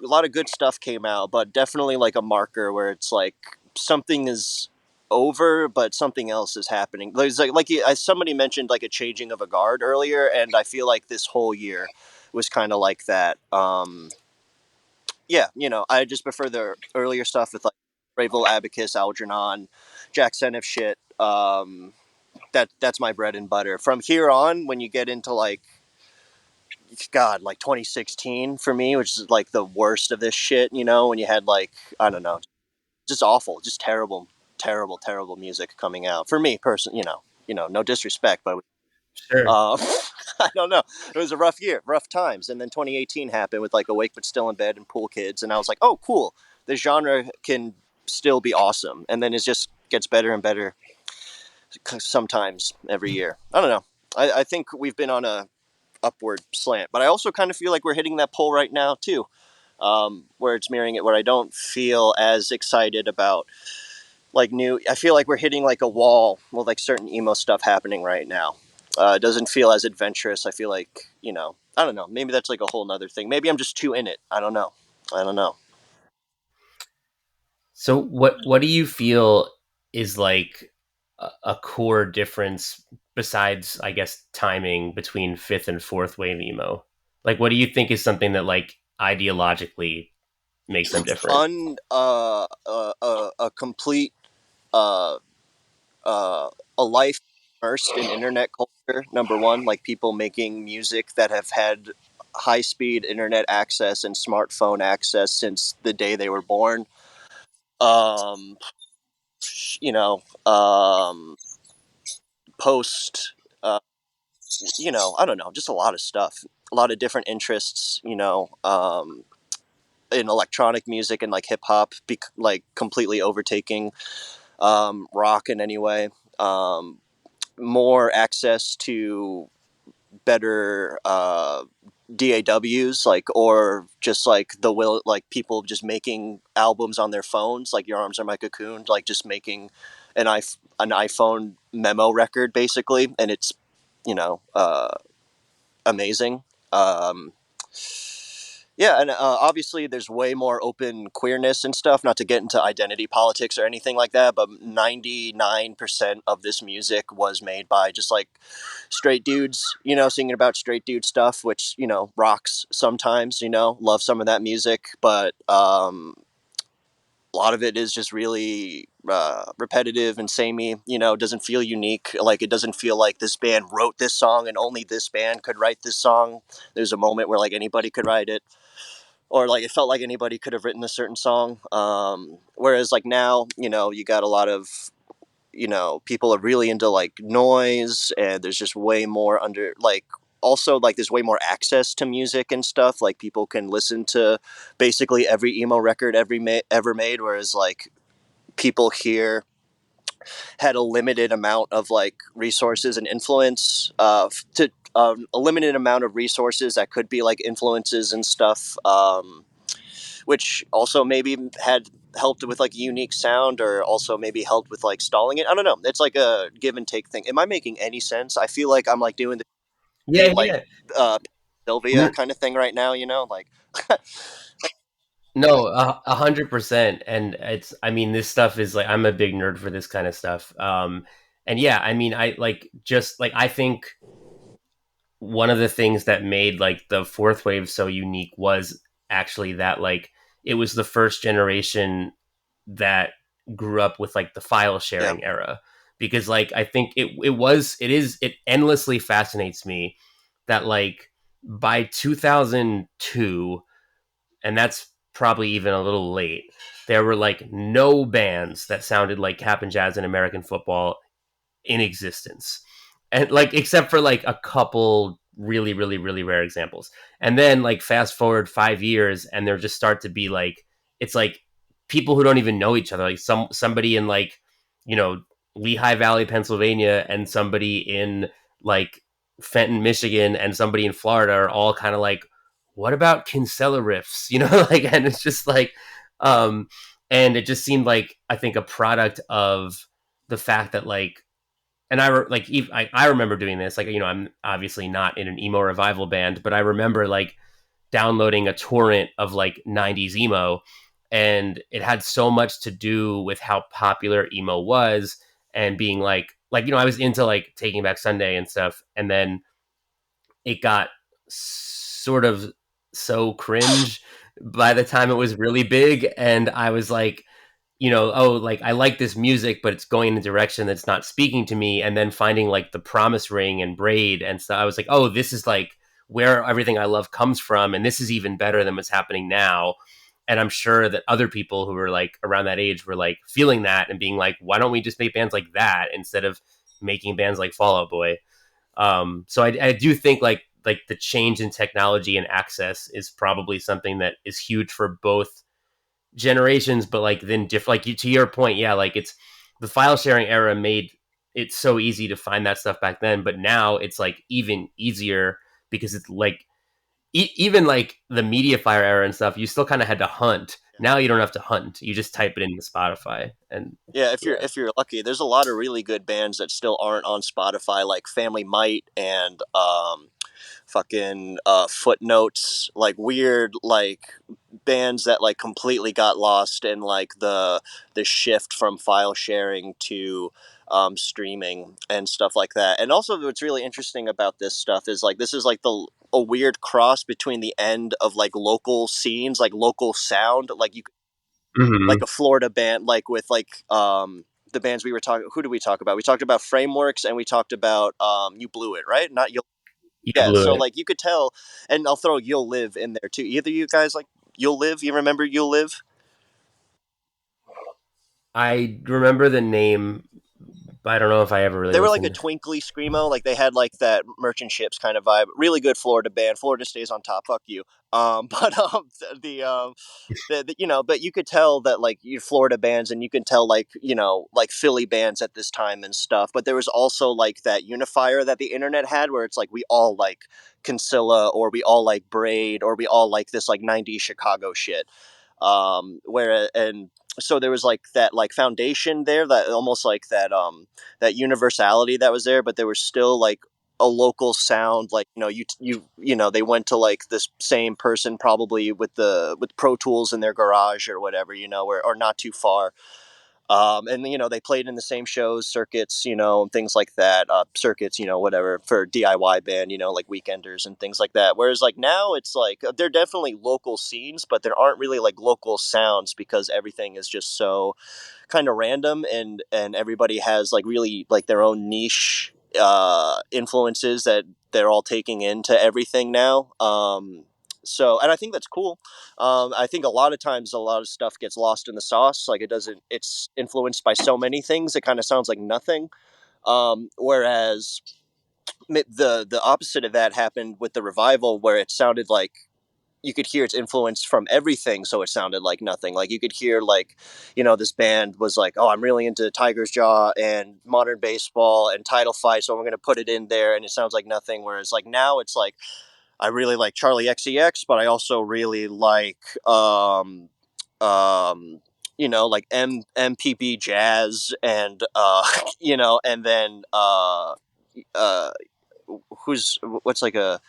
lot of good stuff came out, but definitely like a marker where it's like something is over, but something else is happening. There's as somebody mentioned, like a changing of a guard earlier, and I feel like this whole year was kind of like that. Yeah, I just prefer the earlier stuff with like Braveville Abacus, Algernon, Jack Senef shit. That's my bread and butter. From here on, when you get into like God, like 2016 for me, which is like the worst of this shit, when you had like, I don't know, just awful, just terrible, terrible, terrible music coming out for me person, no disrespect, but Sure. I don't know. It was a rough year, rough times. And then 2018 happened with like Awake But Still in Bed and Pool Kids. And I was like, oh, cool. The genre can still be awesome. And then it just gets better and better sometimes every year. I don't know. I think we've been on a upward slant, but I also kind of feel like we're hitting that pole right now too, where it's mirroring it, where I don't feel as excited about like new. I feel like we're hitting like a wall with like certain emo stuff happening right now. It doesn't feel as adventurous. I feel like, I don't know. Maybe that's like a whole nother thing. Maybe I'm just too in it. I don't know. I don't know. So what do you feel is like a core difference besides, I guess, timing between fifth and fourth wave emo? Like, what do you think is something that like ideologically makes them different? A complete uh, a life immersed in internet culture. Number one, like people making music that have had high speed internet access and smartphone access since the day they were born. Um, you know, um, post, uh, I don't know, just a lot of stuff, a lot of different interests. In electronic music and like hip hop, like completely overtaking rock in any way. Um, More access to better DAWs, like, or just like the will, like people just making albums on their phones, like Your Arms Are My Cocoon, like just making an iPhone memo record basically, and it's amazing. Um, yeah, and obviously there's way more open queerness and stuff. Not to get into identity politics or anything like that, but 99% of this music was made by just like straight dudes, singing about straight dude stuff, which rocks sometimes. Love some of that music, but a lot of it is just really repetitive and samey. Doesn't feel unique. Like it doesn't feel like this band wrote this song and only this band could write this song. There's a moment where like anybody could write it, or like it felt like anybody could have written a certain song. Whereas like now, you got a lot of people are really into like noise, and there's just way more under like also like there's way more access to music and stuff. Like people can listen to basically every emo record ever made, whereas like people here had a limited amount of like resources and influence to a limited amount of resources that could be like influences and stuff, which also maybe had helped with like a unique sound, or also maybe helped with like stalling it. I don't know. It's like a give and take thing. Am I making any sense? I feel like I'm like doing Yeah, like yeah. uh, Sylvia N- kind of thing right now. Like No, 100%. And I mean, this stuff is like, I'm a big nerd for this kind of stuff. And yeah, I mean, I like just like, I think one of the things that made like the fourth wave so unique was actually that like it was the first generation that grew up with like the file yeah, sharing era, because like I think it endlessly fascinates me that like by 2002, and that's probably even a little late, there were like no bands that sounded like Cap'n Jazz and American Football in existence, and like except for like a couple really really really rare examples. And then like fast forward 5 years and there just start to be like, it's like people who don't even know each other, like somebody in like, you know, Lehigh Valley, Pennsylvania, and somebody in like Fenton, Michigan, and somebody in Florida are all kind of like, what about Kinsella riffs, you know? Like, and it's just like um and it just seemed like, I think, a product of the fact that like and I remember doing this. Like, I'm obviously not in an emo revival band, but I remember like downloading a torrent of like 90s emo, and it had so much to do with how popular emo was, and being I was into like Taking Back Sunday and stuff, and then it got sort of so cringe by the time it was really big, and I was like, oh, like I like this music, but it's going in a direction that's not speaking to me. And then finding like the Promise Ring and Braid and stuff, I was like, oh, this is like where everything I love comes from, and this is even better than what's happening now. And I'm sure that other people who were like around that age were like feeling that and being like, why don't we just make bands like that instead of making bands like Fall Out Boy? So I do think like the change in technology and access is probably something that is huge for both generations, but like then like to your point, yeah, like it's the file sharing era made it so easy to find that stuff back then, but now it's like even easier because it's like even like the Mediafire era and stuff, you still kind of had to hunt. Now you don't have to hunt, you just type it into Spotify. And Yeah, yeah. if you're lucky, there's a lot of really good bands that still aren't on Spotify, like Family Might and fucking Footnotes, like weird like bands that like completely got lost in like the shift from file sharing to streaming and stuff like that. And also, what's really interesting about this stuff is like this is like the a weird cross between the end of like local scenes, like local sound, like you like Hmm. a Florida band, like with like the bands we were talking. Who did we talk about? We talked about Frameworks and we talked about You Blew It, right? Not you. You Yeah. blew So it. like you could tell, and I'll throw You'll Live in there too. Either you guys like You'll Live? You remember You'll Live? I remember the name, but I don't know if I ever really They were like a listened. twinkly screamo, like they had like that merchant ships kind of vibe. Really good Florida band. Florida stays on top. Fuck you. But the you know, but you could tell that like you Florida bands, and you can tell like like Philly bands at this time and stuff. But there was also like that unifier that the internet had, where it's like we all like Kinsella, or we all like Braid, or we all like this like '90s Chicago shit. Where and so there was like that like foundation there, that almost like that universality that was there, but there was still like a local sound, like they went to like this same person probably with Pro Tools in their garage or whatever, or not too far. And they played in the same shows, circuits, and things like that. Circuits, whatever, for DIY band, like Weekenders and things like that. Whereas like now, it's like they're definitely local scenes, but there aren't really like local sounds because everything is just so kind of random, and everybody has like really like their own niche influences that they're all taking into everything now. And I think that's cool. I think a lot of times a lot of stuff gets lost in the sauce. Like it's influenced by so many things. It kind of sounds like nothing. Whereas the opposite of that happened with the revival, where it sounded like you could hear its influence from everything, so it sounded like nothing. Like you could hear like this band was like, oh, I'm really into Tiger's Jaw and modern baseball and title fight, so we're going to put it in there, and it sounds like nothing. Whereas like now it's like I really like Charlie XCX, but I also really like like MPB jazz, and and then uh who's what's like a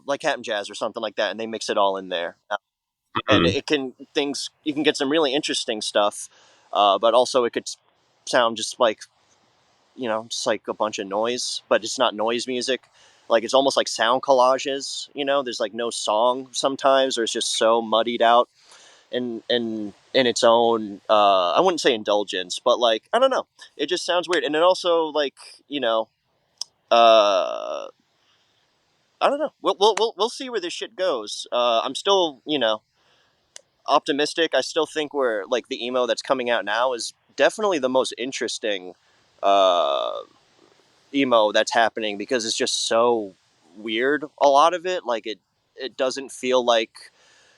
like Captain Jazz or something like that, and they mix it all in there, and Mhm. it can things you can get some really interesting stuff, but also it could sound just like a bunch of noise, but it's not noise music. Like it's almost like sound collages. There's like no song sometimes, or it's just so muddied out in its own. I wouldn't say indulgence, but like I don't know. It just sounds weird, and it also like uh, I don't know. We'll see where this shit goes. I'm still optimistic. I still think we're like the emo that's coming out now is definitely the most interesting uh, emo that's happening, because it's just so weird. A lot of it, like it doesn't feel like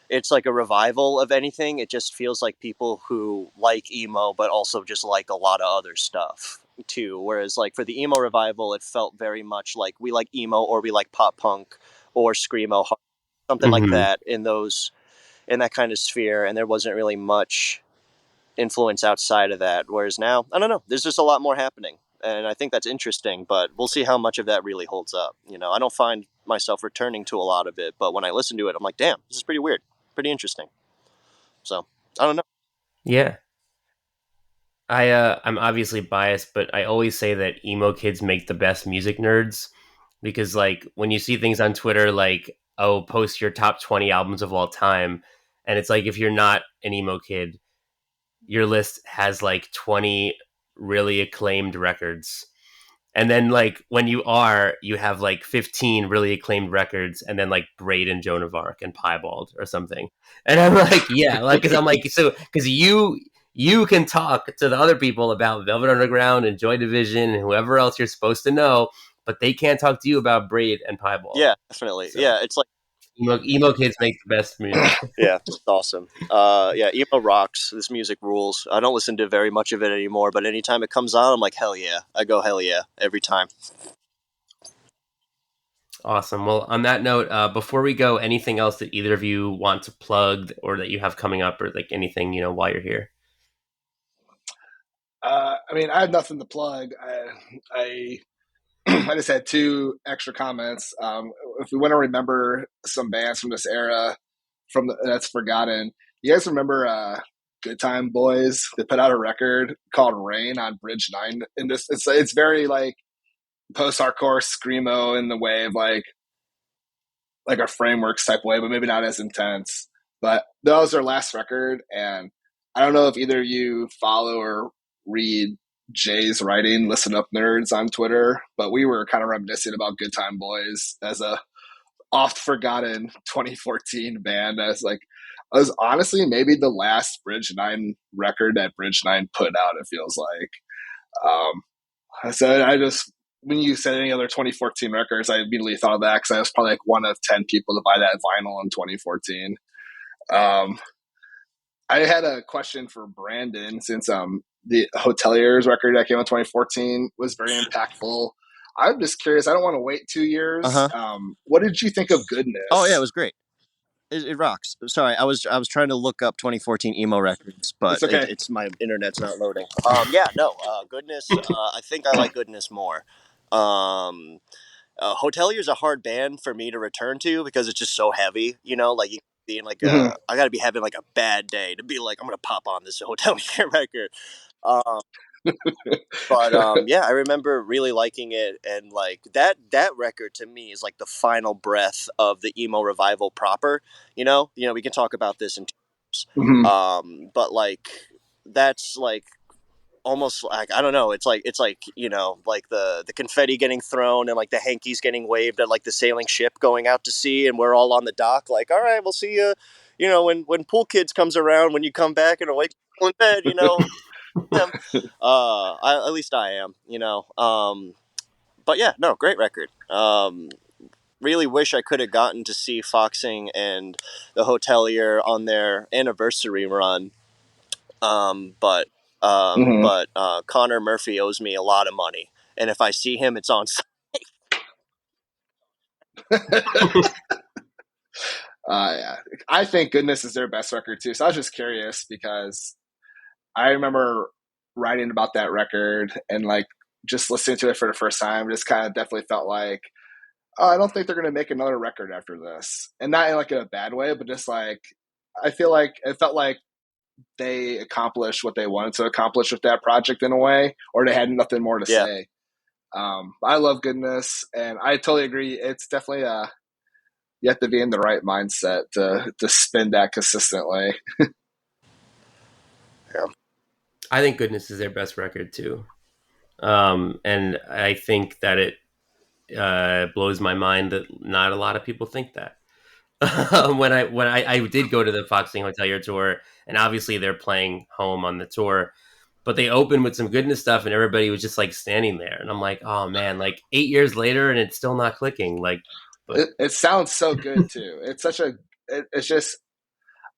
it's like a revival of anything. It just feels like people who like emo, but also just like a lot of other stuff too. Whereas like for the emo revival, it felt very much like we like emo, or we like pop punk or screamo, something like Mhm. that in that kind of sphere. And there wasn't really much influence outside of that. Whereas now, I don't know. There's just a lot more happening, and I think that's interesting. But we'll see how much of that really holds up. I don't find myself returning to a lot of it, but when I listen to it, I'm like, damn, this is pretty weird, pretty interesting. So I don't know. Yeah. I'm obviously biased, but I always say that emo kids make the best music nerds because like when you see things on Twitter like, oh, post your top 20 albums of all time, and it's like if you're not an emo kid, your list has like 20 really acclaimed records. And then like when you have like 15 really acclaimed records and then like Braid and Joan of Arc and Piebald or something. And I'm like, yeah, like cuz I'm like so cuz you can talk to the other people about Velvet Underground and Joy Division and whoever else you're supposed to know, but they can't talk to you about Braid and Piebald. Yeah, definitely. So Yeah, it's like emo kids make the best music. yeah, it's awesome. Yeah, emo rocks. This music rules. I don't listen to very much of it anymore, but anytime it comes on, I'm like, hell yeah. I go hell yeah every time. Awesome. Well, on that note, before we go, anything else that either of you want to plug or that you have coming up or like anything, while you're here? I mean, I have nothing to plug. I I just had two extra comments. If we want to remember some bands from this era, that's forgotten, you guys remember Good Time Boys? They put out a record called Rain on Bridge 9, and it's very like post-hardcore screamo in the way of like a frameworks type way, but maybe not as intense. But that was their last record, and I don't know if either of you follow or read Jay's writing, Listen Up Nerds on Twitter, but we were kind of reminiscing about Good Time Boys as a oft forgotten 2014 band. As like, I was honestly maybe the last Bridge 9 record that Bridge 9 put out, it feels like. So I just, when you said any other 2014 records, I immediately thought of that because I was probably like one of 10 people to buy that vinyl in 2014. Um, I had a question for Brandon since the Hoteliers record that came out in 2014 was very impactful. I'm just curious. I don't want to wait 2 years. Uh-huh. What did you think of Oh yeah, it Goodness? was great. It rocks. Sorry, I was trying to look up 2014 emo records, but It's okay. it's my internet's not loading. Yeah, no, Goodness. I think I like Goodness more. Um, Hotelier is a hard band for me to return to because it's just so heavy. Like you being like Mm-hmm. I got to be having like a bad day to be like I'm gonna pop on this Hotelier record. Um, but yeah, I remember really liking it, and like that record to me is like the final breath of the emo revival proper. We can talk about this in terms, Mm-hmm. but like that's like almost like I don't know. It's like like the confetti getting thrown and like the hankies getting waved at like the sailing ship going out to sea, and we're all on the dock like, all right, we'll see you. When Pool Kids comes around, when you come back and awake in bed, am. At least I am, But yeah, no, great record. Really wish I could have gotten to see Foxing and the Hotelier on their anniversary run. But Mm-hmm. Connor Murphy owes me a lot of money, and if I see him, it's on. Yeah. I think Goodness is their best record too. So I was just curious because I remember writing about that record and like just listening to it for the first time. Just kind of definitely felt like, oh, I don't think they're going to make another record after this, and not in like a bad way, but just like I feel like it felt like they accomplished what they wanted to accomplish with that project in a way, or they had nothing more to Yeah, say. I love Goodness, and I totally agree. It's definitely you have to be in the right mindset to spin that consistently. yeah, I think Goodness is their best record too. And I think that it blows my mind that not a lot of people think that. When I did go to the Foxing Hotelier tour, and obviously they're playing home on the tour, but they opened with some Goodness stuff, and everybody was just like standing there, and I'm like, oh man, like 8 years later, and it's still not clicking. Like, but It sounds so good too. It's such a. It's just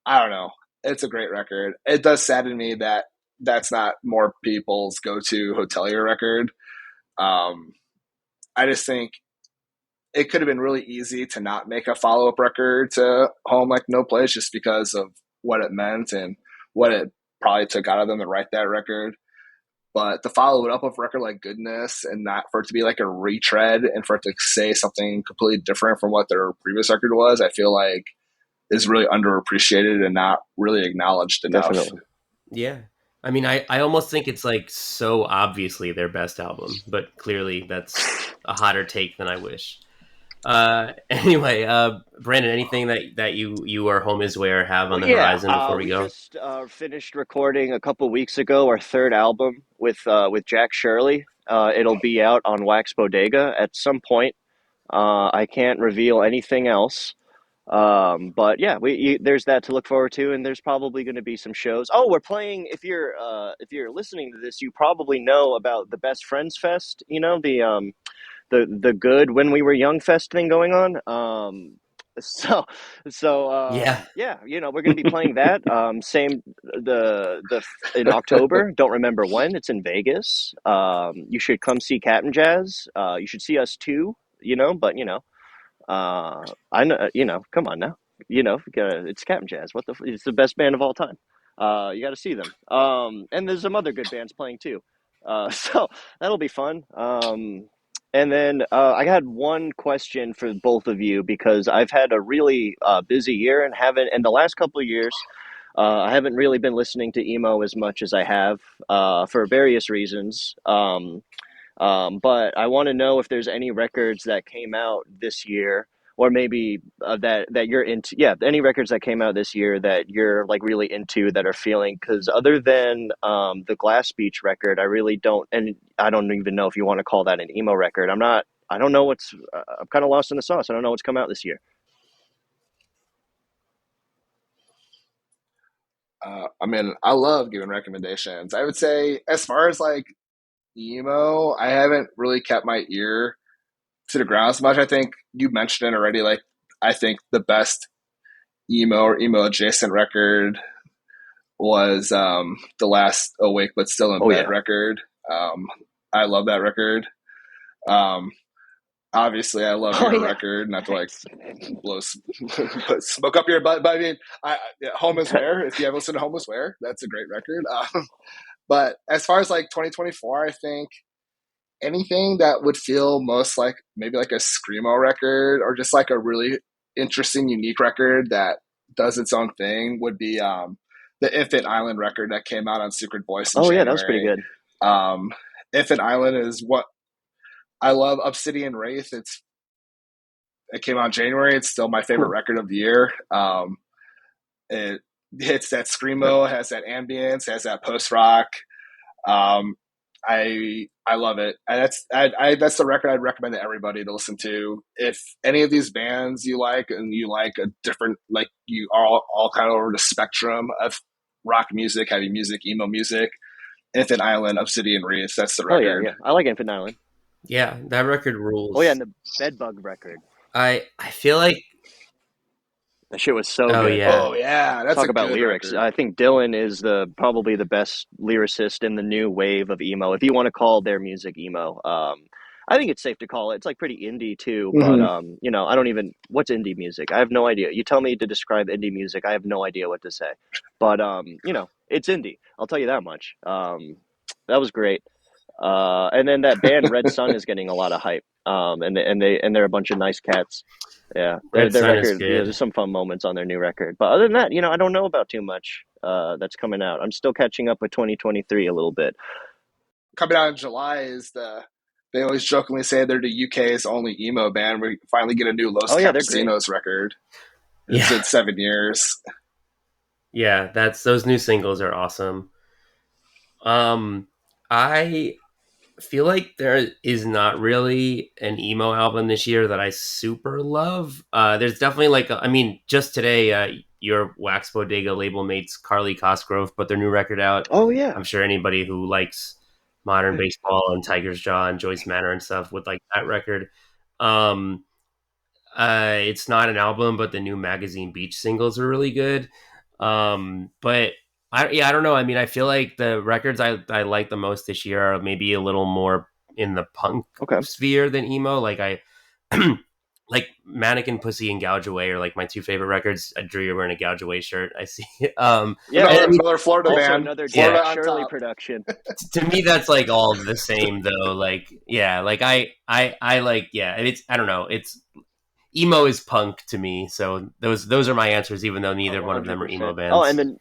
I don't know. It's a great record. It does sadden me that that's not more people's go-to Hotelier record. Um, I just think it could have been really easy to not make a follow-up record to Home Like No Place just because of what it meant and what it probably took out of them to write that record. But to follow it up with a record like Goodness and not for it to be like a retread and for it to say something completely different from what their previous record was, I feel like is really underappreciated and not really acknowledged enough. Definitely. Yeah. I mean, I almost think it's like so obviously their best album, but clearly that's a hotter take than I wish. Anyway, Brandon, anything that you or Home Is Where have on Well, the yeah, horizon before we we go? just finished recording a couple weeks ago our third album with Jack Shirley. It'll be out on Wax Bodega at some point. I can't reveal anything else. But yeah, there's that to look forward to, and there's probably going to be some shows. Oh, we're playing. If you're listening to this, you probably know about the Best Friends Fest. You know the good when we were young fest thing going on. So Yeah. yeah, we're going to be playing that. Same the in October. Don't remember when. It's in Vegas. You should come see Captain Jazz. You should see us too. But I know, come on now. It's Captain Jazz. It's the best band of all time. You got to see them. And there's some other good bands playing too. So that'll be fun. And then I had one question for both of you because I've had a really busy year and haven't, in the last couple of years, I haven't really been listening to emo as much as I have for various reasons. But I want to know if there's any records that came out this year, or maybe that you're into. Yeah, any records that came out this year that you're like really into that are feeling. Because other than the Glass Beach record, I really don't, and I don't even know if you want to call that an emo record. I'm not. I don't know what's. I'm kind of lost in the sauce. I don't know what's come out this year. I mean, I love giving recommendations. I would say, as far as like emo, I haven't really kept my ear to the ground as much. I think you mentioned it already. Like, I think the best emo or emo adjacent record was the last Awake But Still in Oh Bed yeah. record. Um, I love that record. Um, Obviously, I love Oh your yeah. record. Not to like Thanks. blow put smoke up your butt, but I mean, Home Is Where. If you ever listen to Home Is Where, that's a great record. But as far as like 2024, I think anything that would feel most like maybe like a screamo record or just like a really interesting, unique record that does its own thing would be the Infant Island record that came out on Secret Voice in Oh yeah, that was pretty January. good. Um, Infant Island is what I love. Obsidian Wraith. It came out in January. It's still my favorite Cool. record of the year. It hits that screamo, has that ambience, has that post rock. Um, I love it. And that's the record I'd recommend to everybody to listen to. If any of these bands you like and you like a different, like you are all kind of over the spectrum of rock music, heavy music, emo music, Infant Island, Obsidian Wreath, that's the Oh yeah, record. yeah. I like Infinite Island. Yeah, that record Oh yeah, rules. and the Bedbug record. I feel like That shit was so oh good. yeah. Oh yeah, that's Talk a about good lyrics. record. I think Dylan is probably the best lyricist in the new wave of emo. If you want to call their music emo, I think it's safe to call it. It's like pretty indie too, but Mm-hmm. I don't even what's indie music. I have no idea. You tell me to describe indie music, I have no idea what to say. But it's indie. I'll tell you that much. That was great. And then that band Red Sun is getting a lot of hype. And they're a bunch of nice cats. Yeah, their Red their Sun is record. good. There's some fun moments on their new record. But other than that, I don't know about too much that's coming out. I'm still catching up with 2023 a little bit. Coming out in July is they always jokingly say they're the UK's only emo band. We finally get a new Los Oh yeah, they're great. Campesinos record. It's Yeah. been 7 years. Yeah, those new singles are awesome. I feel like there is not really an emo album this year that I super love. There's definitely like, I mean, just today, your Wax Bodega label mates Carly Cosgrove put their new record out. Oh yeah. I'm sure anybody who likes modern baseball and Tiger's Jaw and Joyce Manor and stuff would like that record. Um, it's not an album, but the new Magazine Beach singles are really good. But I don't know. I mean, I feel like the records I like the most this year are maybe a little more in the punk Okay. sphere than emo. Like like Mannequin, Pussy, and Gouge Away are like my two favorite records. Drew, you're wearing a Gouge Away shirt. I see. Yeah, Another Florida also band. another Florida Jack on Shirley top. production. To me, that's like all the same though. Like, yeah, like I like, yeah, it's, I don't know. It's emo is punk to me. So those are my answers, even though neither one of them are emo 100%. bands. Oh, and then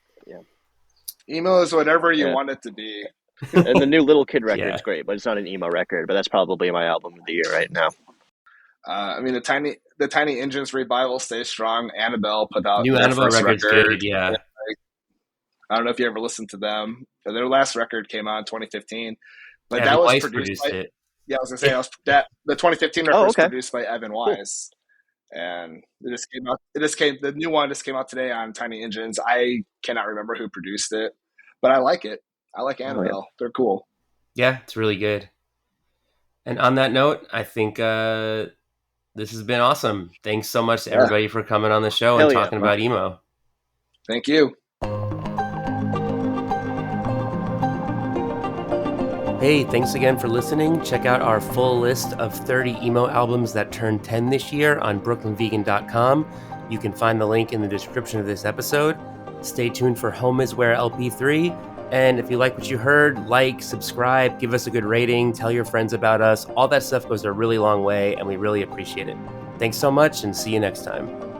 Emo is whatever you Yeah. want it to be. and the new Little Kid record's Yeah. great, but it's not an emo record. But that's probably my album of the year right now. I mean, the Tiny Engines revival stays strong. Annabelle put out New their Annabelle first record's record. good. Yeah. I don't know if you ever listened to them. Their last record came out in 2015, but Evan that was Weiss produced by. it. Yeah, I was gonna say the 2015 record was produced by Evan Weiss, and it just came out. The new one just came out today on Tiny Engines. I cannot remember who produced it, but I like it. I like Annabelle. They're cool. Yeah, it's really good. And on that note, I think this has been awesome. Thanks so much to everybody for coming on the show and talking about emo. Thank you. Hey, thanks again for listening. Check out our full list of 30 emo albums that turned 10 this year on BrooklynVegan.com. You can find the link in the description of this episode. Stay tuned for Home Is Where LP3. And if you like what you heard, like, subscribe, give us a good rating, tell your friends about us. All that stuff goes a really long way, and we really appreciate it. Thanks so much, and see you next time.